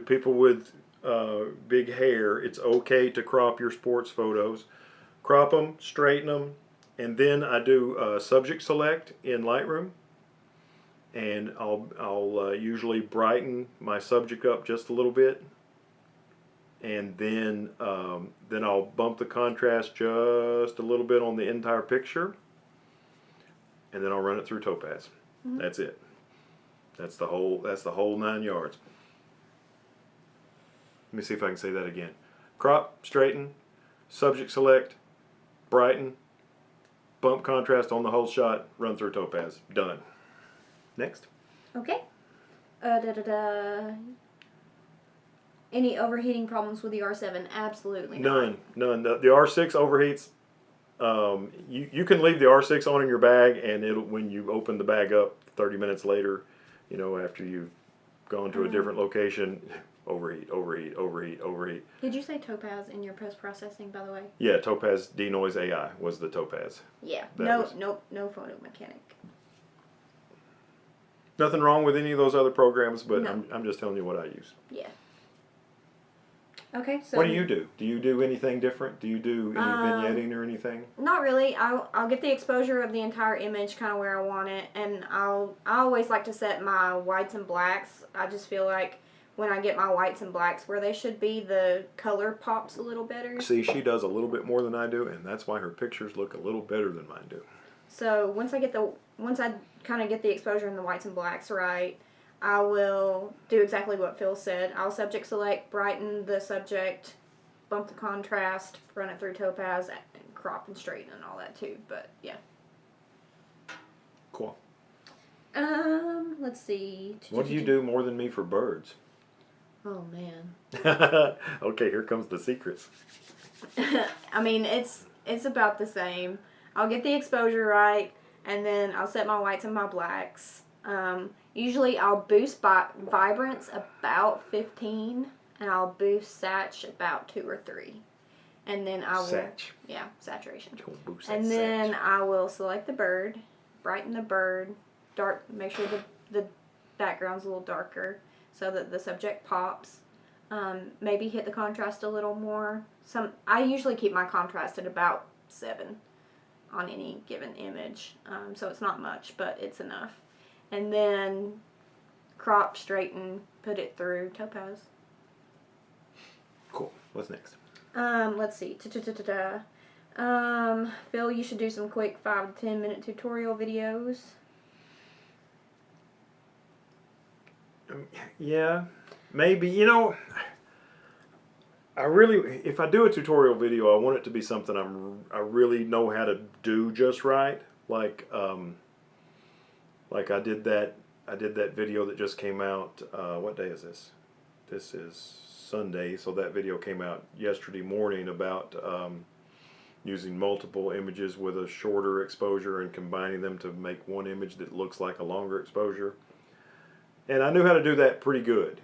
A: people with big hair. It's okay to crop your sports photos. Crop them, straighten them, and then I do subject select in Lightroom, and I'll usually brighten my subject up just a little bit, and then I'll bump the contrast just a little bit on the entire picture, and then I'll run it through Topaz. Mm-hmm. That's it. That's the whole 9 yards. Let me see if I can say that again. Crop, straighten, subject select, brighten, bump contrast on the whole shot, run through topaz. Done. Next.
B: Okay. Any overheating problems with the R7? Absolutely not.
A: None. The R6 overheats. You can leave the R6 on in your bag, and it'll, when you open the bag up 30 minutes later, you know, after you've gone to a different location, overheat.
B: Did you say topaz in your post-processing, by the way?
A: Yeah, Topaz Denoise AI was the topaz.
B: Yeah.
A: That
B: No photo mechanic.
A: Nothing wrong with any of those other programs, but
B: No.
A: I'm just telling you what I use.
B: Yeah. Okay, so
A: What do you do? Do you do anything different? Do you do any vignetting or anything?
B: not really. I'll get the exposure of the entire image kind of where I want it, and I always like to set my whites and blacks. I just feel like when I get my whites and blacks where they should be, the color pops a little better.
A: See, she does a little bit more than I do, and that's why her pictures look a little better than mine do.
B: So once I kind of get the exposure in the whites and blacks right, I will do exactly what Phil said. I'll subject select, brighten the subject, bump the contrast, run it through topaz, and crop and straighten and all that too. But yeah.
A: Cool.
B: Let's see.
A: What do you do more than me for birds?
B: Oh man.
A: Okay, here comes the secrets.
B: I mean, it's about the same. I'll get the exposure right, and then I'll set my whites and my blacks. Usually I'll boost vibrance about 15, and I'll boost satch about 2 or 3. And then I will...
A: Satch.
B: Yeah, saturation.
A: Boost
B: And
A: that
B: then
A: satch.
B: I will select the bird, brighten the bird, make sure the background's a little darker so that the subject pops. Maybe hit the contrast a little more. I usually keep my contrast at about 7 on any given image, so it's not much, but it's enough. And then crop, straighten, put it through topaz.
A: Cool. What's next?
B: Let's see. Phil, you should do some quick 5 to 10 minute tutorial videos.
A: Yeah, maybe. You know, if I do a tutorial video, I want it to be something I really know how to do just right. Like I did that video that just came out. What day is this? This is Sunday, so that video came out yesterday morning about using multiple images with a shorter exposure and combining them to make one image that looks like a longer exposure. And I knew how to do that pretty good,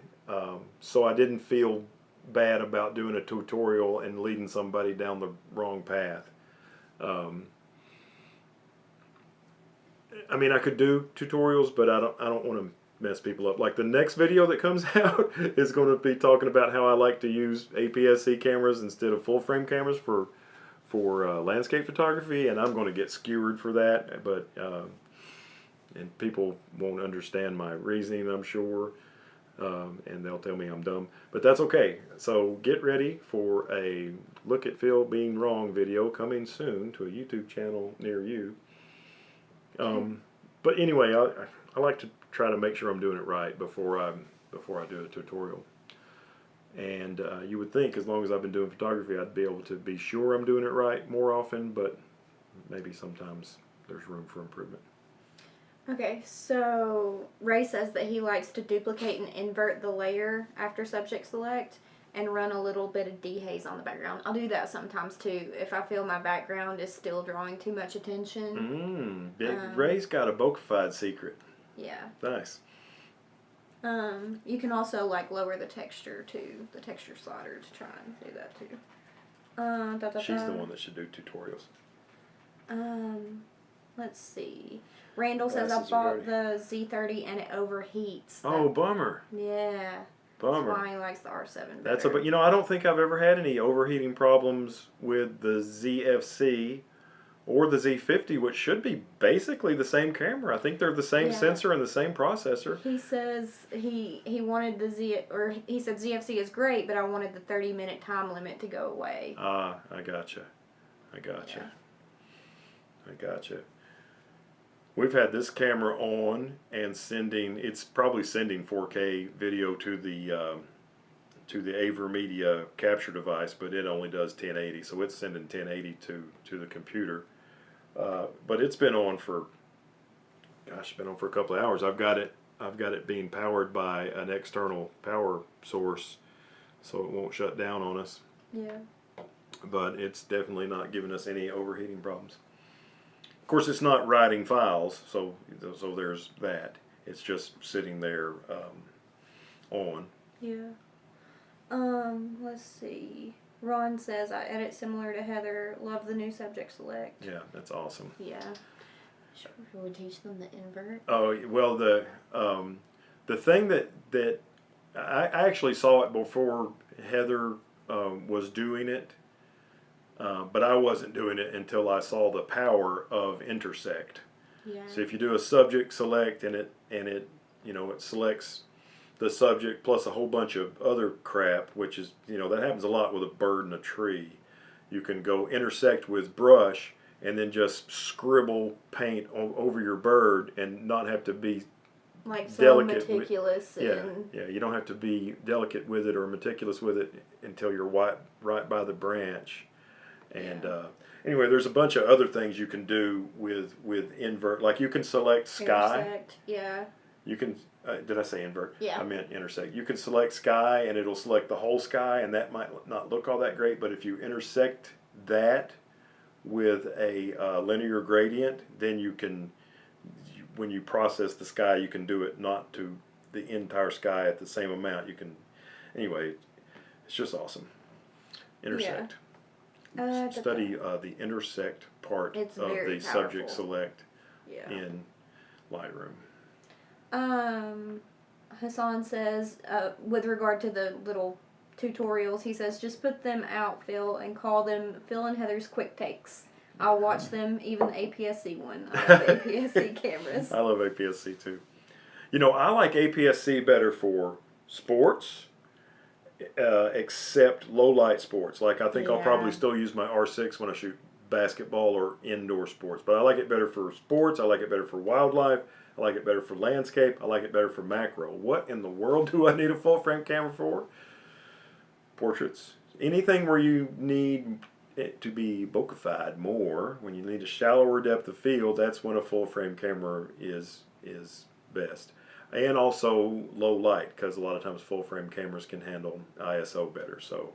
A: so I didn't feel bad about doing a tutorial and leading somebody down the wrong path. I mean, I could do tutorials, but I don't want to mess people up. Like the next video that comes out is going to be talking about how I like to use APS-C cameras instead of full-frame cameras for landscape photography, and I'm going to get skewered for that. But and people won't understand my reasoning, I'm sure, and they'll tell me I'm dumb. But that's okay. So get ready for a Look at Phil Being Wrong video coming soon to a YouTube channel near you. But anyway, I like to try to make sure I'm doing it right before I do a tutorial. And you would think as long as I've been doing photography, I'd be able to be sure I'm doing it right more often, but maybe sometimes there's room for improvement.
B: Okay, so Ray says that he likes to duplicate and invert the layer after subject select and run a little bit of dehaze on the background. I'll do that sometimes too if I feel my background is still drawing too much attention.
A: Ray's got a bokeh-fied secret.
B: Yeah.
A: Nice.
B: You can also like lower the texture too, the texture slider to try and do that too.
A: She's the one that should do tutorials.
B: Let's see. Randall says I
A: Glasses
B: bought the Z30 and it overheats.
A: Oh, bummer.
B: Yeah.
A: Bummer.
B: That's why he likes the R7
A: That's
B: better.
A: but you know, I don't think I've ever had any overheating problems with the ZFC or the Z50, which should be basically the same camera. I think they're the same sensor and the same processor.
B: He says he wanted he said ZFC is great, but I wanted the 30-minute time limit to go away.
A: Ah, I gotcha. We've had this camera on and it's probably sending 4K video to the AverMedia capture device, but it only does 1080, so it's sending 1080 to the computer. But it's been on for, gosh, it's been on for a couple of hours. I've got it being powered by an external power source, so it won't shut down on us.
B: Yeah.
A: But it's definitely not giving us any overheating problems. Of course, it's not writing files, so there's that. It's just sitting there on.
B: Yeah. Let's see. Ron says, I edit similar to Heather. Love the new subject select.
A: Yeah, that's awesome.
B: Yeah.
D: Should we teach them the invert?
A: Oh well, the thing that I actually saw it before Heather was doing it, but I wasn't doing it until I saw the power of intersect.
B: Yeah.
A: So if you do a subject select and it it selects the subject plus a whole bunch of other crap, which is that happens a lot with a bird and a tree. You can go intersect with brush and then just scribble paint over your bird and not have to be
B: Like so
A: delicate
B: meticulous and
A: yeah, you don't have to be delicate with it or meticulous with it until you're right by the branch. And anyway, there's a bunch of other things you can do with invert. Like you can select sky.
B: intersect. Yeah.
A: You can did I say invert?
D: Yeah.
A: I meant intersect. You can select sky and it'll select the whole sky, and that might not look all that great, but if you intersect that with a linear gradient, then you can, when you process the sky, you can do it not to the entire sky at the same amount. You can, anyway, it's just awesome. Intersect. Study the intersect part
B: It's
A: of
B: very
A: the subject
B: powerful.
A: select
B: Yeah.
A: in Lightroom.
B: Hassan says, with regard to the little tutorials, he says, just put them out, Phil, and call them Phil and Heather's Quick Takes. I'll watch them, even the APS-C one. I love APS-C cameras.
A: I love APS-C too. I like APS-C better for sports, except low light sports. Like I think I'll probably
B: Yeah.
A: still use my R6 when I shoot basketball or indoor sports. But I like it better for sports. I like it better for wildlife. I like it better for landscape. I like it better for macro. What in the world do I need a full frame camera for? Portraits. Anything where you need it to be bokehfied more, when you need a shallower depth of field, that's when a full frame camera is best. And also low light, because a lot of times full frame cameras can handle ISO better. So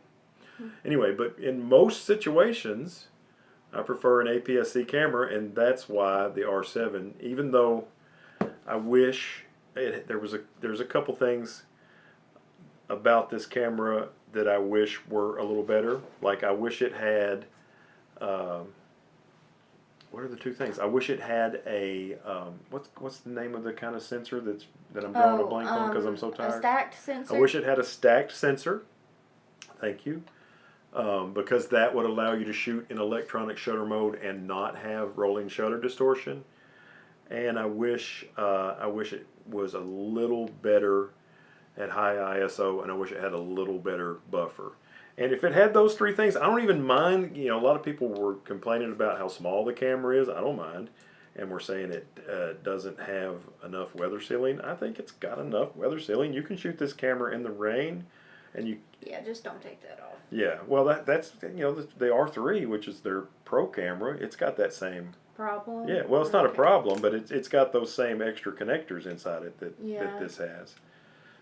A: anyway, but in most situations, I prefer an APS-C camera, and that's why the R7, even though I wish there's a couple things about this camera that I wish were a little better. Like I wish it had, what are the two things? I wish it had a what's the name of the kind of sensor that I'm drawing a blank on because I'm so tired.
B: A stacked sensor.
A: I wish it had a stacked sensor. Thank you. Because that would allow you to shoot in electronic shutter mode and not have rolling shutter distortion. And I wish it was a little better at high ISO, and I wish it had a little better buffer. And if it had those three things, I don't even mind. A lot of people were complaining about how small the camera is. I don't mind. And we're saying it doesn't have enough weather sealing. I think it's got enough weather sealing. You can shoot this camera in the rain, and you.
B: Yeah, just don't take that off.
A: Yeah, well, that's the R3, which is their pro camera. It's got that same.
B: Problem?
A: Yeah, well, it's not a
B: Okay.
A: problem, but it's got those same extra connectors inside it that
B: Yeah.
A: this has.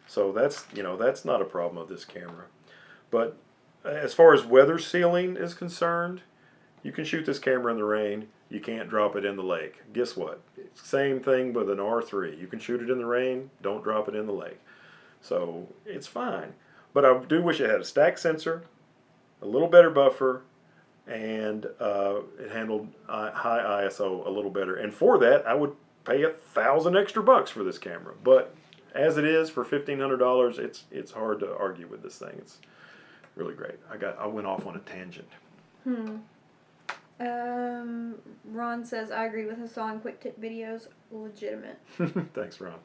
A: So that's not a problem of this camera. But as far as weather sealing is concerned, you can shoot this camera in the rain. You can't drop it in the lake. Guess what? Same thing with an R3. You can shoot it in the rain. Don't drop it in the lake. So it's fine. But I do wish it had a stack sensor, a little better buffer, and it handled high ISO a little better. And for that, I would pay $1,000 extra for this camera. But as it is, for $1,500, it's hard to argue with this thing. It's really great. I went off on a tangent.
B: Ron says, I agree with Hassan. Quick tip videos, legitimate.
A: Thanks, Ron.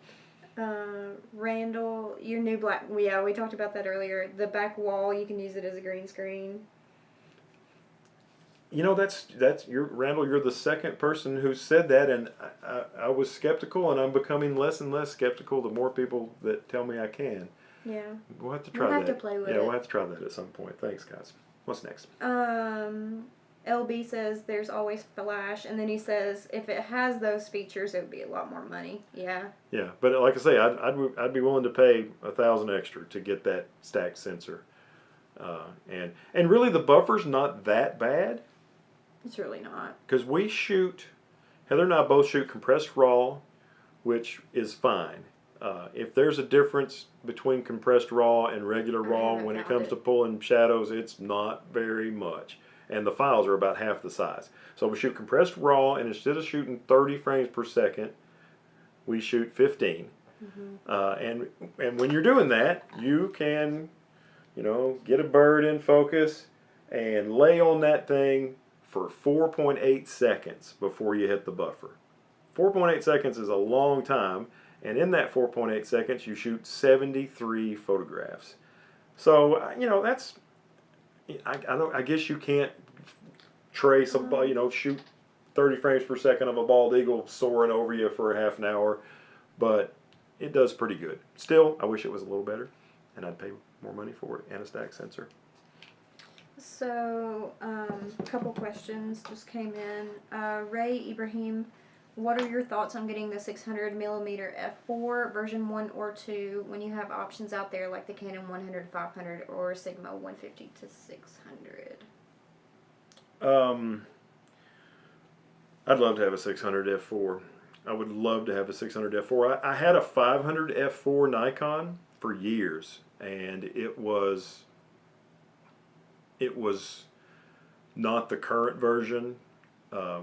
B: Randall, your new black. Yeah, we talked about that earlier. The back wall, you can use it as a green screen.
A: Randall. You're the second person who said that, and I was skeptical, and I'm becoming less and less skeptical the more people that tell me I can.
B: Yeah.
A: We'll have to try
B: We'll have
A: that.
B: to play with
A: Yeah,
B: it.
A: we'll have to try that at some point. Thanks, guys. What's next?
B: LB says there's always flash, and then he says if it has those features, it would be a lot more money. Yeah.
A: Yeah, but like I say, I'd be willing to pay $1,000 extra to get that stacked sensor. And really the buffer's not that bad
B: It's really not.
A: because we shoot, Heather and I both shoot compressed raw, which is fine. If there's a difference between compressed raw and regular raw
B: haven't
A: when it
B: found
A: comes
B: it.
A: to pulling shadows, it's not very much. And the files are about half the size. So we shoot compressed raw, and instead of shooting 30 frames per second, we shoot 15. And when you're doing that, you can, get a bird in focus and lay on that thing for 4.8 seconds before you hit the buffer. 4.8 seconds is a long time, and in that 4.8 seconds, you shoot 73 photographs. So, that's, I guess you can't trace shoot 30 frames per second of a bald eagle soaring over you for a half an hour, but it does pretty good. Still, I wish it was a little better, and I'd pay more money for it and a stack sensor.
B: So, a couple questions just came in. Ray Ibrahim, what are your thoughts on getting the 600mm f4 version 1 or 2 when you have options out there like the Canon 100-500 or Sigma 150-600?
A: I'd love to have a 600 f4. I would love to have a 600 f4. I had a 500 f4 Nikon for years, and it was not the current version,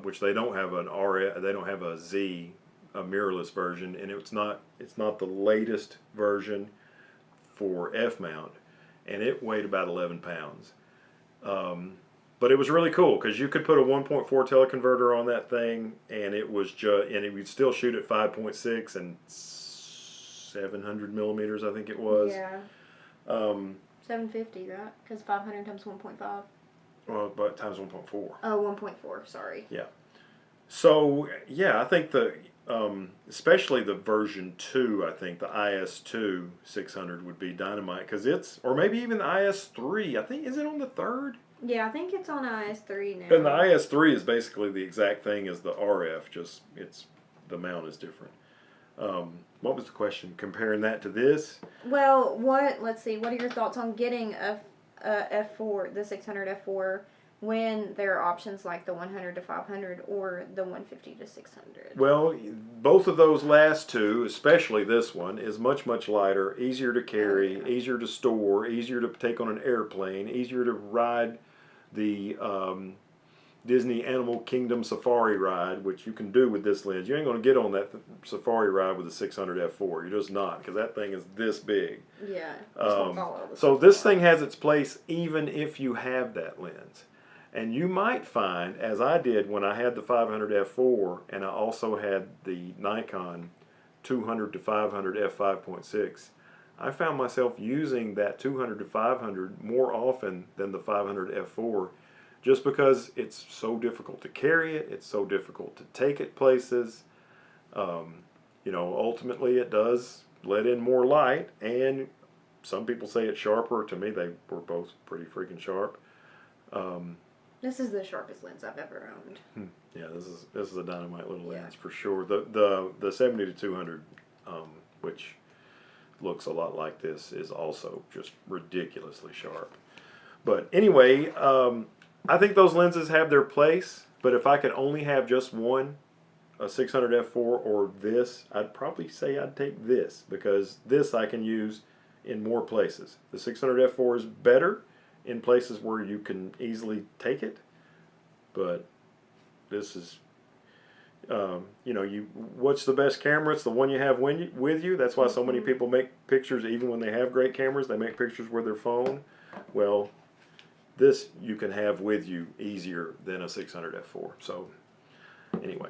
A: which they don't have an RF, they don't have a Z, a mirrorless version, and it's not the latest version for F mount, and it weighed about 11 pounds. But it was really cool because you could put a 1.4 teleconverter on that thing, and it would still shoot at 5.6 and 700 millimeters, I think it was.
B: Yeah.
D: 750, right? Because 500 times 1.5.
A: Well, but times 1.4.
B: Oh, 1.4, sorry.
A: Yeah. So yeah, I think especially the version 2, I think the IS2 600 would be dynamite because or maybe even the IS3. I think, is it on the third?
B: Yeah, I think it's on IS3 now.
A: And the IS3 is basically the exact thing as the RF, just the mount is different. What was the question? Comparing that to this?
B: Well, let's see, what are your thoughts on getting a F4, the 600 F4, when there are options like the 100-500 or the 150-600?
A: Well, both of those last two, especially this one, is much, much lighter, easier to carry, easier to store, easier to take on an airplane, easier to ride the Disney Animal Kingdom safari ride, which you can do with this lens. You ain't going to get on that safari ride with a 600 f4. You're just not, because that thing is this big.
B: Yeah.
A: So this thing has its place even if you have that lens. And you might find, as I did when I had the 500 f4 and I also had the Nikon 200-500 f5.6, I found myself using that 200-500 more often than the 500 f4 just because it's so difficult to carry it, it's so difficult to take it places. Ultimately it does let in more light, and some people say it's sharper. To me, they were both pretty freaking sharp.
B: This is the sharpest lens I've ever owned.
A: Yeah, this is a dynamite little lens for sure. The 70-200, which looks a lot like this, is also just ridiculously sharp. But anyway, I think those lenses have their place. But if I could only have just one, a 600 f4 or this, I'd probably say I'd take this, because this I can use in more places. The 600 f4 is better in places where you can easily take it, but this is, what's the best camera? It's the one you have with you. That's why so many people make pictures, even when they have great cameras, they make pictures with their phone. Well, this you can have with you easier than a 600 f4. So, anyway.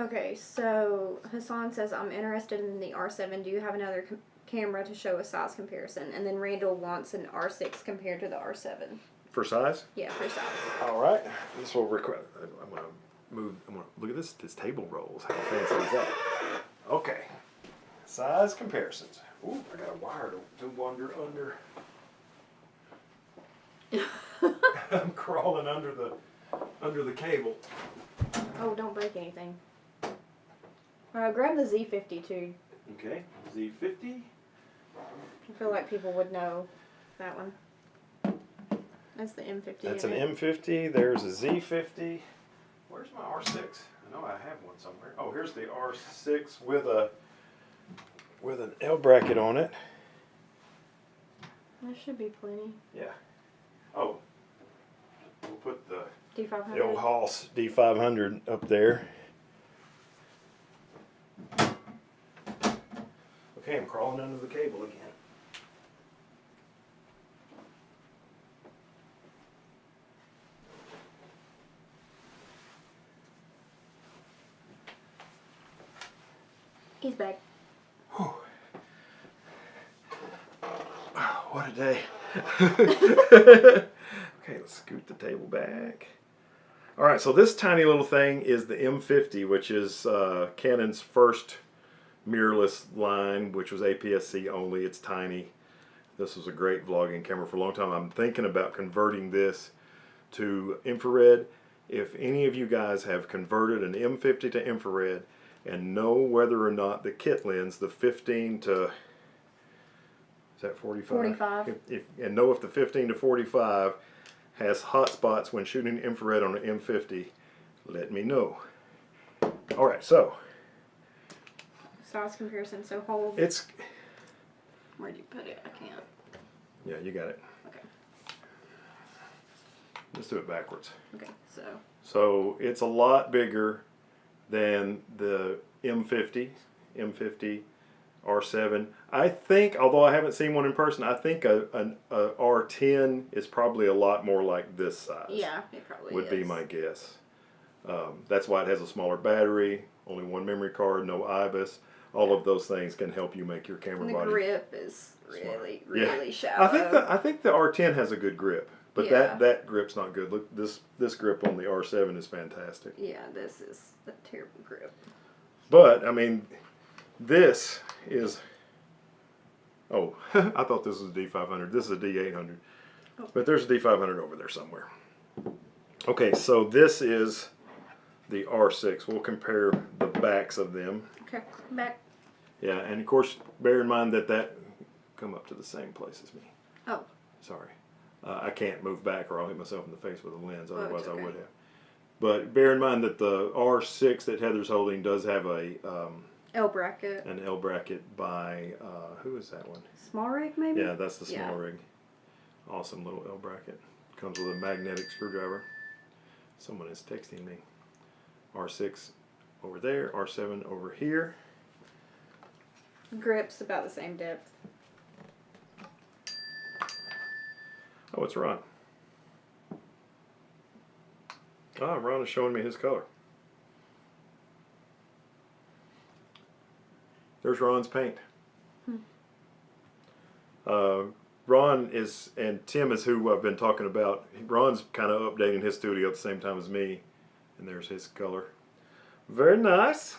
B: Okay, so Hassan says, I'm interested in the R7. Do you have another camera to show a size comparison? And then Randall wants an R6 compared to the R7.
A: For size?
B: Yeah, for size.
A: All right. This will require. I'm gonna look at this table rolls. How fancy is that? Okay. Size comparisons. Ooh, I got a wire to wander under. I'm crawling under under the cable.
B: Oh, don't break anything. Grab the Z50 too.
A: Okay, Z50.
B: I feel like people would know that one. That's the M50.
A: That's an
B: isn't it?
A: M50. There's a Z50. Where's my R6? I know I have one somewhere. Oh, here's the R6 with an L bracket on it.
B: There should be plenty.
A: Yeah. Oh, we'll put the
B: D500.
A: old Haas D500 up there. Okay, I'm crawling under the cable again.
B: He's back.
A: Whew. What a day. Okay, let's scoot the table back. All right, so this tiny little thing is the M50, which is Canon's first mirrorless line, which was APS-C only. It's tiny. This was a great vlogging camera for a long time. I'm thinking about converting this to infrared. If any of you guys have converted an M50 to infrared and know whether or not the kit lens, the 15 to, is that 45?
B: 45.
A: And know if the 15 to 45 has hot spots when shooting infrared on an M50, let me know. All right, so
B: Size comparison. So hold.
A: it's,
B: Where'd you put it? I can't.
A: yeah, you got it.
B: Okay.
A: Let's do it backwards.
B: Okay.
A: So it's a lot bigger than the M50 R7. I think, although I haven't seen one in person, I think a R10 is probably a lot more like this size.
B: Yeah, it probably
A: would
B: is.
A: be my guess. That's why it has a smaller battery, only one memory card, no IBIS. All of those things can help you make your camera
B: And the
A: body.
B: grip is really,
A: Yeah.
B: really shallow.
A: I think the R10 has a good grip, but
B: Yeah.
A: that grip's not good. Look, this grip on the R7 is fantastic.
B: Yeah, this is a terrible grip.
A: But I mean, this is. Oh, I thought this was a D500. This is a D800, but there's a D500 over there somewhere. Okay, so this is the R6. We'll compare the backs of them.
B: Okay, back.
A: Yeah, and of course, bear in mind that come up to the same place as me.
B: Oh.
A: Sorry. I can't move back or I'll hit myself in the face with a lens, otherwise
B: okay.
A: I would have. But bear in mind that the R6 that Heather's holding does have a
B: L bracket.
A: an L bracket by, who is that one?
B: Small rig, maybe?
A: Yeah, that's the small
B: Yeah.
A: rig. Awesome little L bracket. Comes with a magnetic screwdriver. Someone is texting me. R6 over there, R7 over here.
B: Grip's about the same depth.
A: Oh, it's Ron. Ah, Ron is showing me his color. There's Ron's paint. Ron is, and Tim is who I've been talking about. Ron's kind of updating his studio at the same time as me. And there's his color. Very nice.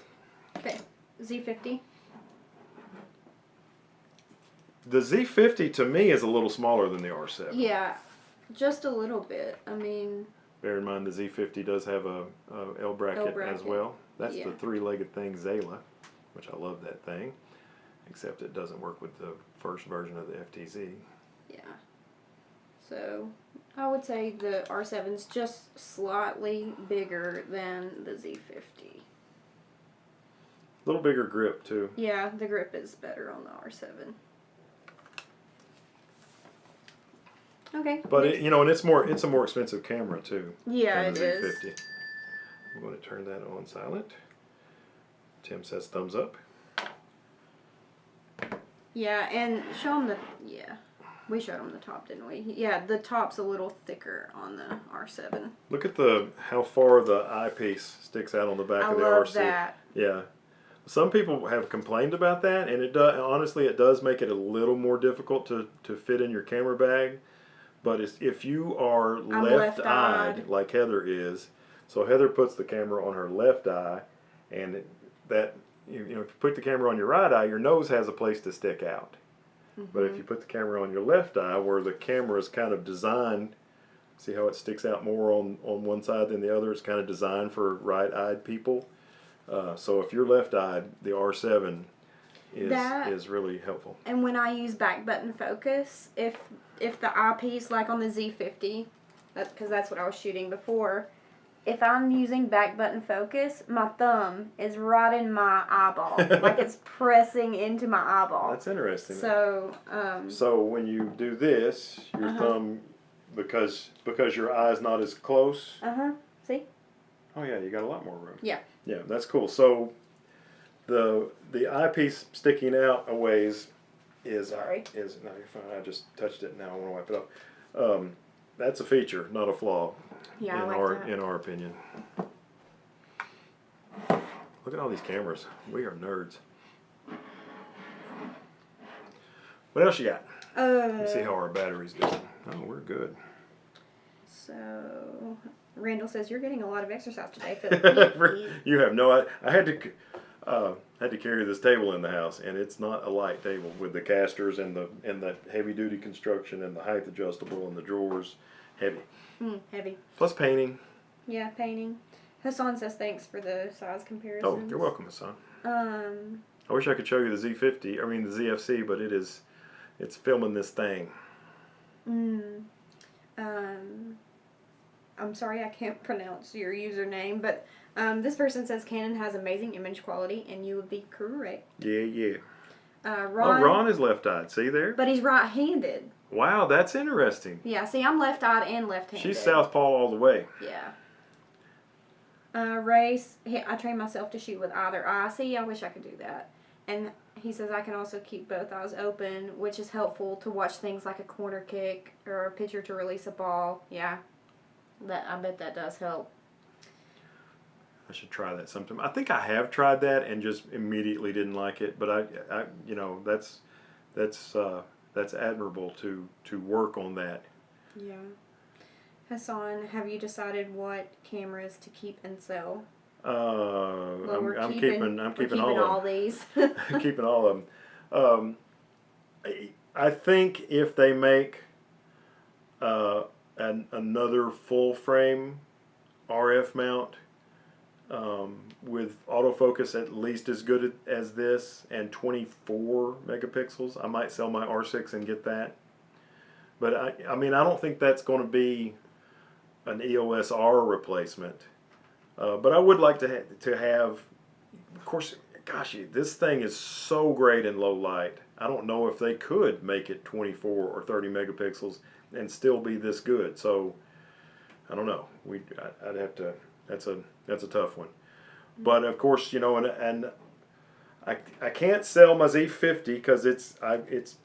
B: Okay, Z50.
A: The Z50 to me is a little smaller than the R7.
B: Yeah, just a little bit. I mean,
A: Bear in mind the Z50 does have a L bracket as
B: bracket.
A: well. That's
B: Yeah.
A: the three-legged thing, Zayla, which I love that thing. Except it doesn't work with the first version of the FTZ.
B: yeah. So, I would say the R7's just slightly bigger than the Z50.
A: A little bigger grip too.
B: Yeah, the grip is better on the R7. Okay.
A: But it, you know, and it's a more expensive camera too.
B: Yeah,
A: than
B: it
A: the
B: is.
A: Z50. I'm going to turn that on silent. Tim says thumbs up.
B: Yeah, and show them the, yeah. We showed them the top, didn't we? Yeah, the top's a little thicker on the R7.
A: Look at how far the eyepiece sticks out on the back
B: I
A: of the
B: love
A: R6.
B: that.
A: Yeah. Some people have complained about that, and it does, honestly, it does make it a little more difficult to fit in your camera bag. But if you are left-eyed, like Heather is, so Heather puts the camera on her left eye, and that, you know, if you put the camera on your right eye, your nose has a place to stick out. But if you put the camera on your left eye, where the camera is kind of designed See how it sticks out more on one side than the other? It's kind of designed for right-eyed people. So if you're left-eyed, the R7 is really helpful.
B: And when I use back button focus, if the eyepiece, like on the Z50, because that's what I was shooting before, if I'm using back button focus, my thumb is right in my eyeball, like it's pressing into my eyeball.
A: That's interesting.
B: So,
A: so when you do this, your thumb, because your eye's not as close.
B: See?
A: Oh yeah, you got a lot more room.
B: Yeah.
A: Yeah, that's cool. So the eyepiece sticking out a ways is no, you're fine. I just touched it. Now I want to wipe it off. That's a feature, not a flaw.
B: Yeah,
A: in our opinion. Look at all these cameras. We are nerds. What else you got? Let's see how our battery's doing. Oh, we're good.
B: So Randall says you're getting a lot of exercise today, Philip.
A: You have no. I had to carry this table in the house, and it's not a light table with the casters and the heavy duty construction and the height adjustable and the drawers, heavy.
B: Heavy.
A: Plus painting.
B: Yeah, painting. Hassan says thanks for the size comparisons.
A: Oh, you're welcome, Hassan. I wish I could show you the Z50. I mean the ZFC, but it's filming this thing.
B: I'm sorry I can't pronounce your username, but this person says Canon has amazing image quality, and you would be correct.
A: Yeah.
B: Ron
A: is left-eyed. See there?
B: But he's right-handed.
A: Wow, that's interesting.
B: Yeah, see, I'm left-eyed and left-handed.
A: She's southpaw all the way.
B: Yeah. Race, I train myself to shoot with either eye. See, I wish I could do that. And he says I can also keep both eyes open, which is helpful to watch things like a corner kick or a pitcher to release a ball. Yeah, I bet that does help.
A: I should try that sometime. I think I have tried that and just immediately didn't like it. But I you know, that's admirable to work on that.
B: Yeah. Hassan, have you decided what cameras to keep and sell?
A: I'm keeping all
B: these.
A: keeping all of them. I think if they make another full frame RF mount with autofocus at least as good as this and 24 megapixels, I might sell my R6 and get that. But I mean, I don't think that's going to be an EOS R replacement. But I would like to have, of course, gosh, this thing is so great in low light. I don't know if they could make it 24 or 30 megapixels and still be this good. So I don't know. I'd have to. That's a tough one. But of course, you know, and I can't sell my Z50 because it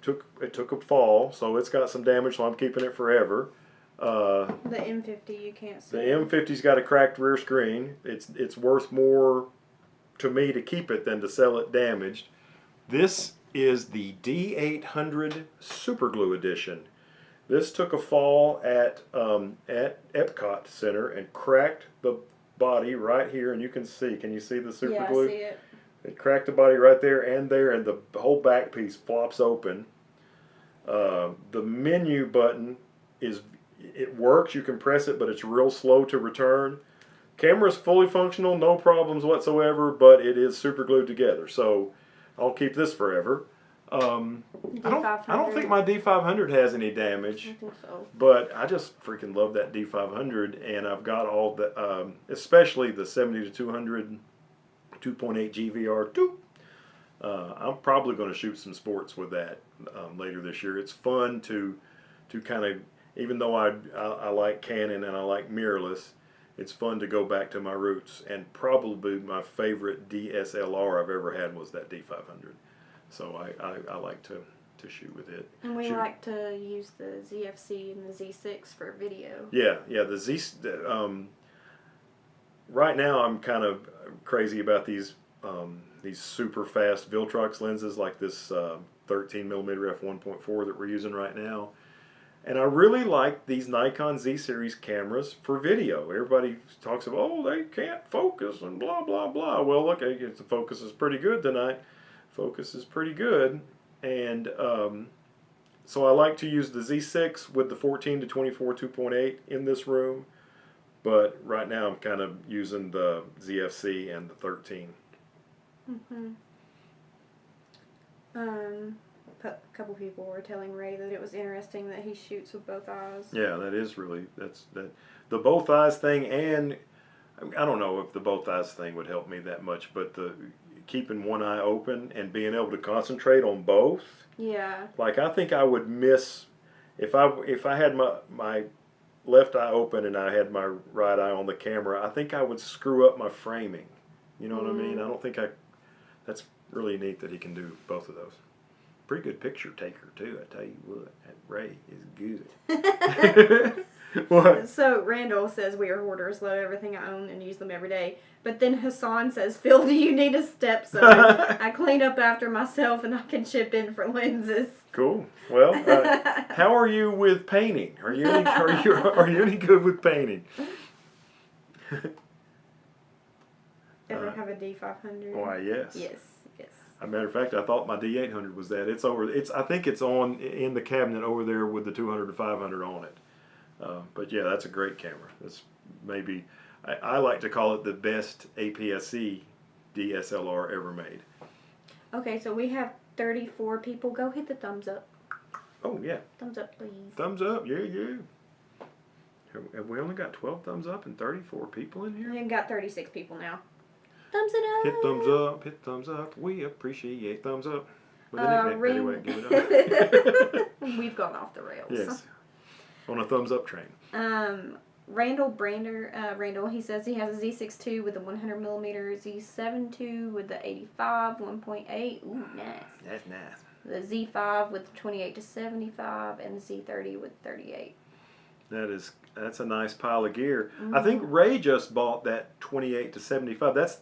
A: took a fall, so it's got some damage. So I'm keeping it forever.
B: The M50 you can't sell.
A: The M50's got a cracked rear screen. It's worth more to me to keep it than to sell it damaged. This is the D800 Superglue Edition. This took a fall at Epcot Center and cracked the body right here, and you can see. Can you see the super glue?
B: Yeah, I see it.
A: It cracked the body right there, and the whole back piece flops open. The menu button it works. You can press it, but it's real slow to return. Camera's fully functional, no problems whatsoever, but it is super glued together. So I'll keep this forever. I don't think my D500 has any damage.
B: I think so.
A: But I just freaking love that D500, and I've got all the, especially the 70 to 200 2.8 GVR2. I'm probably going to shoot some sports with that later this year. It's fun to kind of, even though I like Canon and I like mirrorless, it's fun to go back to my roots. And probably my favorite DSLR I've ever had was that D500. So I like to shoot with it.
B: And we like to use the ZFC and the Z6 for video.
A: Yeah, right now I'm kind of crazy about these super fast Viltrox lenses like this 13mm f1.4 that we're using right now. And I really like these Nikon Z series cameras for video. Everybody talks about, oh, they can't focus and blah, blah, blah. Well, look, the focus is pretty good tonight. Focus is pretty good. And so I like to use the Z6 with the 14 to 24 2.8 in this room, but right now I'm kind of using the ZFC and the 13.
B: A couple people were telling Ray that it was interesting that he shoots with both eyes.
A: Yeah, that is really the both eyes thing, and I don't know if the both eyes thing would help me that much, but the keeping one eye open and being able to concentrate on both.
B: Yeah.
A: Like I think I would miss if I had my left eye open and I had my right eye on the camera. I think I would screw up my framing. You know what I mean? I don't think that's really neat that he can do both of those. Pretty good picture taker too. I tell you what, that Ray is good. What?
B: So Randall says we are hoarders, love everything I own and use them every day. But then Hassan says, Phil, do you need a stepson? I clean up after myself and I can chip in for lenses.
A: Cool. Well, how are you with painting? Are you any good with painting?
B: Ever have a D500?
A: Why, yes.
B: Yes.
A: As a matter of fact, I thought my D800 was that. It's over. I think it's on in the cabinet over there with the 200 to 500 on it. But yeah, that's a great camera. That's maybe I like to call it the best APS-C DSLR ever made.
B: Okay, so we have 34 people. Go hit the thumbs up.
A: Oh yeah.
B: Thumbs up, please.
A: Thumbs up, yeah. Have we only got 12 thumbs up and 34 people in here?
B: We've got 36 people now. Thumbs it up.
A: Hit thumbs up. We appreciate thumbs up. With a nickname, anyway, give it up.
B: We've gone off the rails.
A: Yes. On a thumbs up train.
B: Randall, he says he has a Z6 II with the 100mm, Z7 II with the 85 1.8. Ooh, nice.
A: That's nice.
B: The Z5 with 28 to 75 and the Z30 with 38.
A: That's a nice pile of gear. I think Ray just bought that 28 to 75. That's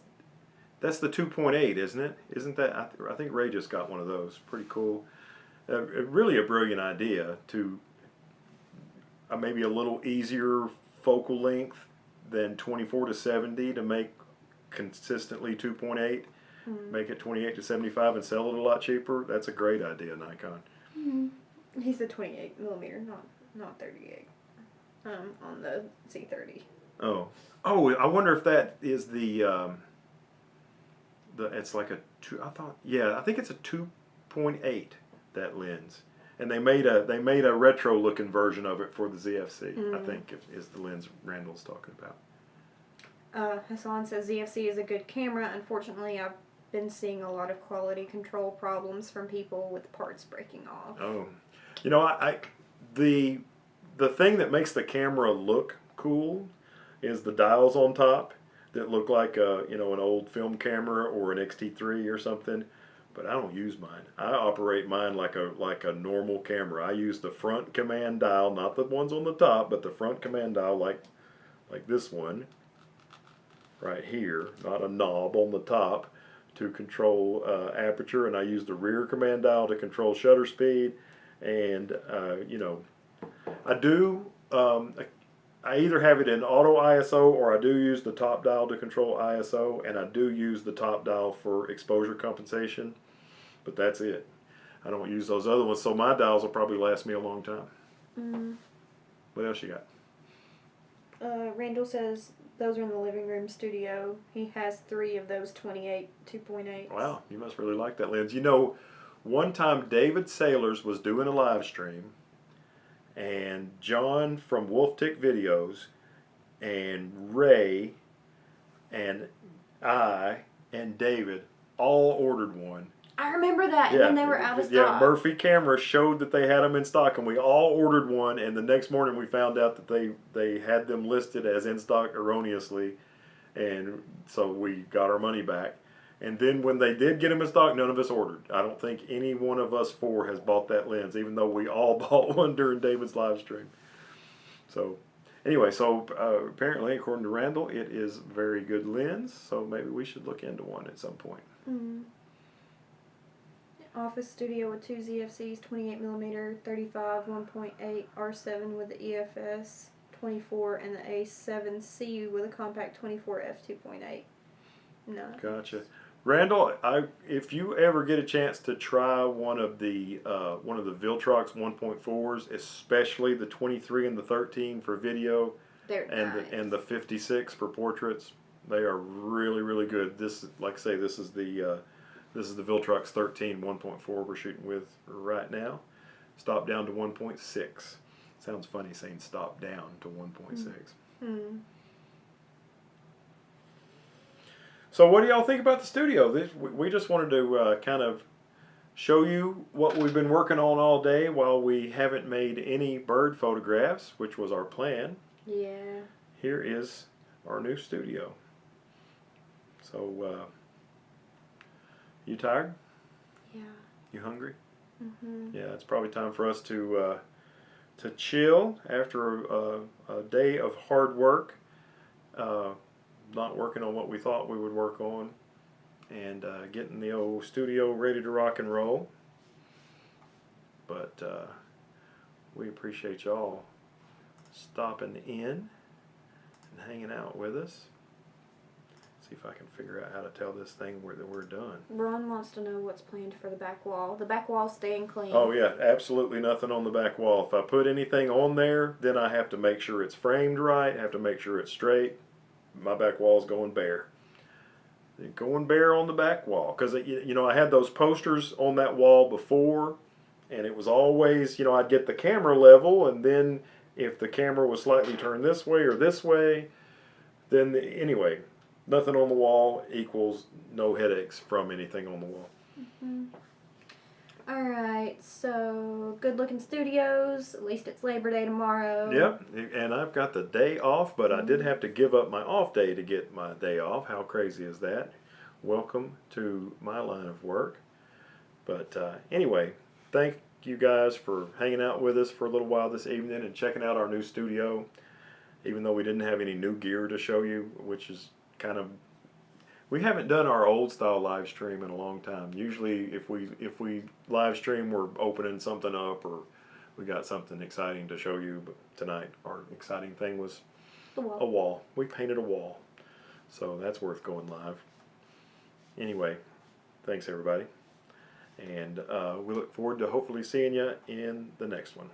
A: the 2.8, isn't it? Isn't that? I think Ray just got one of those. Pretty cool. Really a brilliant idea to maybe a little easier focal length than 24 to 70 to make consistently 2.8. Make it 28 to 75 and sell it a lot cheaper. That's a great idea, Nikon.
B: He said 28mm, not 38. On the Z30.
A: Oh, I wonder if that is the it's like a two. I think it's a 2.8, that lens, and they made a retro looking version of it for the ZFC. I think is the lens Randall's talking about.
B: Hassan says ZFC is a good camera. Unfortunately, I've been seeing a lot of quality control problems from people with parts breaking off.
A: Oh, the thing that makes the camera look cool is the dials on top that look like an old film camera or an XT3 or something. But I don't use mine. I operate mine like a normal camera. I use the front command dial, not the ones on the top, but the front command dial like this one right here, not a knob on the top, to control aperture, and I use the rear command dial to control shutter speed, and I do. I either have it in auto ISO or I do use the top dial to control ISO, and I do use the top dial for exposure compensation, but that's it. I don't use those other ones, so my dials will probably last me a long time. What else you got?
B: Randall says those are in the living room studio. He has 3 of those 28 2.8s.
A: Wow, you must really like that lens. One time David Sailors was doing a live stream, and John from Wolf Tick Videos and Ray and I and David all ordered one.
B: I remember that, and then they were out of stock.
A: Yeah, Murphy Camera showed that they had them in stock, and we all ordered one, and the next morning we found out that they had them listed as in stock erroneously, and so we got our money back. And then when they did get them in stock, none of us ordered. I don't think any one of us 4 has bought that lens, even though we all bought one during David's live stream. So anyway, apparently, according to Randall, it is a very good lens, so maybe we should look into one at some point.
B: Office studio with 2 ZFCs, 28mm, 35 1.8 R7 with the EFS 24 and the A7C with a compact 24 f 2.8. No.
A: Gotcha. Randall, if you ever get a chance to try one of the Viltrox 1.4s, especially the 23 and the 13 for video,
B: They're nice.
A: and the 56 for portraits, they are really, really good. This, like I say, this is the Viltrox 13 1.4 we're shooting with right now. Stop down to 1.6. Sounds funny saying stop down to 1.6.
B: Hmm.
A: So what do y'all think about the studio? We just wanted to kind of show you what we've been working on all day while we haven't made any bird photographs, which was our plan.
B: Yeah.
A: Here is our new studio. So, you tired?
B: Yeah.
A: You hungry?
B: Mhm.
A: Yeah, it's probably time for us to chill after a day of hard work. Not working on what we thought we would work on, and getting the old studio ready to rock and roll. But we appreciate y'all stopping in and hanging out with us. See if I can figure out how to tell this thing that we're done.
B: Ron wants to know what's planned for the back wall. The back wall's staying clean.
A: Oh yeah, absolutely nothing on the back wall. If I put anything on there, then I have to make sure it's framed right, have to make sure it's straight. My back wall's going bare. Going bare on the back wall. Because, you know, I had those posters on that wall before, and it was always, you know, I'd get the camera level, and then if the camera was slightly turned this way or this way, then anyway, nothing on the wall equals no headaches from anything on the wall.
B: Mm-hmm. Alright, so good looking studios. At least it's Labor Day tomorrow.
A: Yep, and I've got the day off, but I did have to give up my off day to get my day off. How crazy is that? Welcome to my line of work. But anyway, thank you guys for hanging out with us for a little while this evening and checking out our new studio. Even though we didn't have any new gear to show you, which is kind of... We haven't done our old style live stream in a long time. Usually if we live stream, we're opening something up or we got something exciting to show you. But tonight our exciting thing was
B: The wall.
A: a wall. We painted a wall. So that's worth going live. Anyway, thanks everybody. And we look forward to hopefully seeing you in the next one.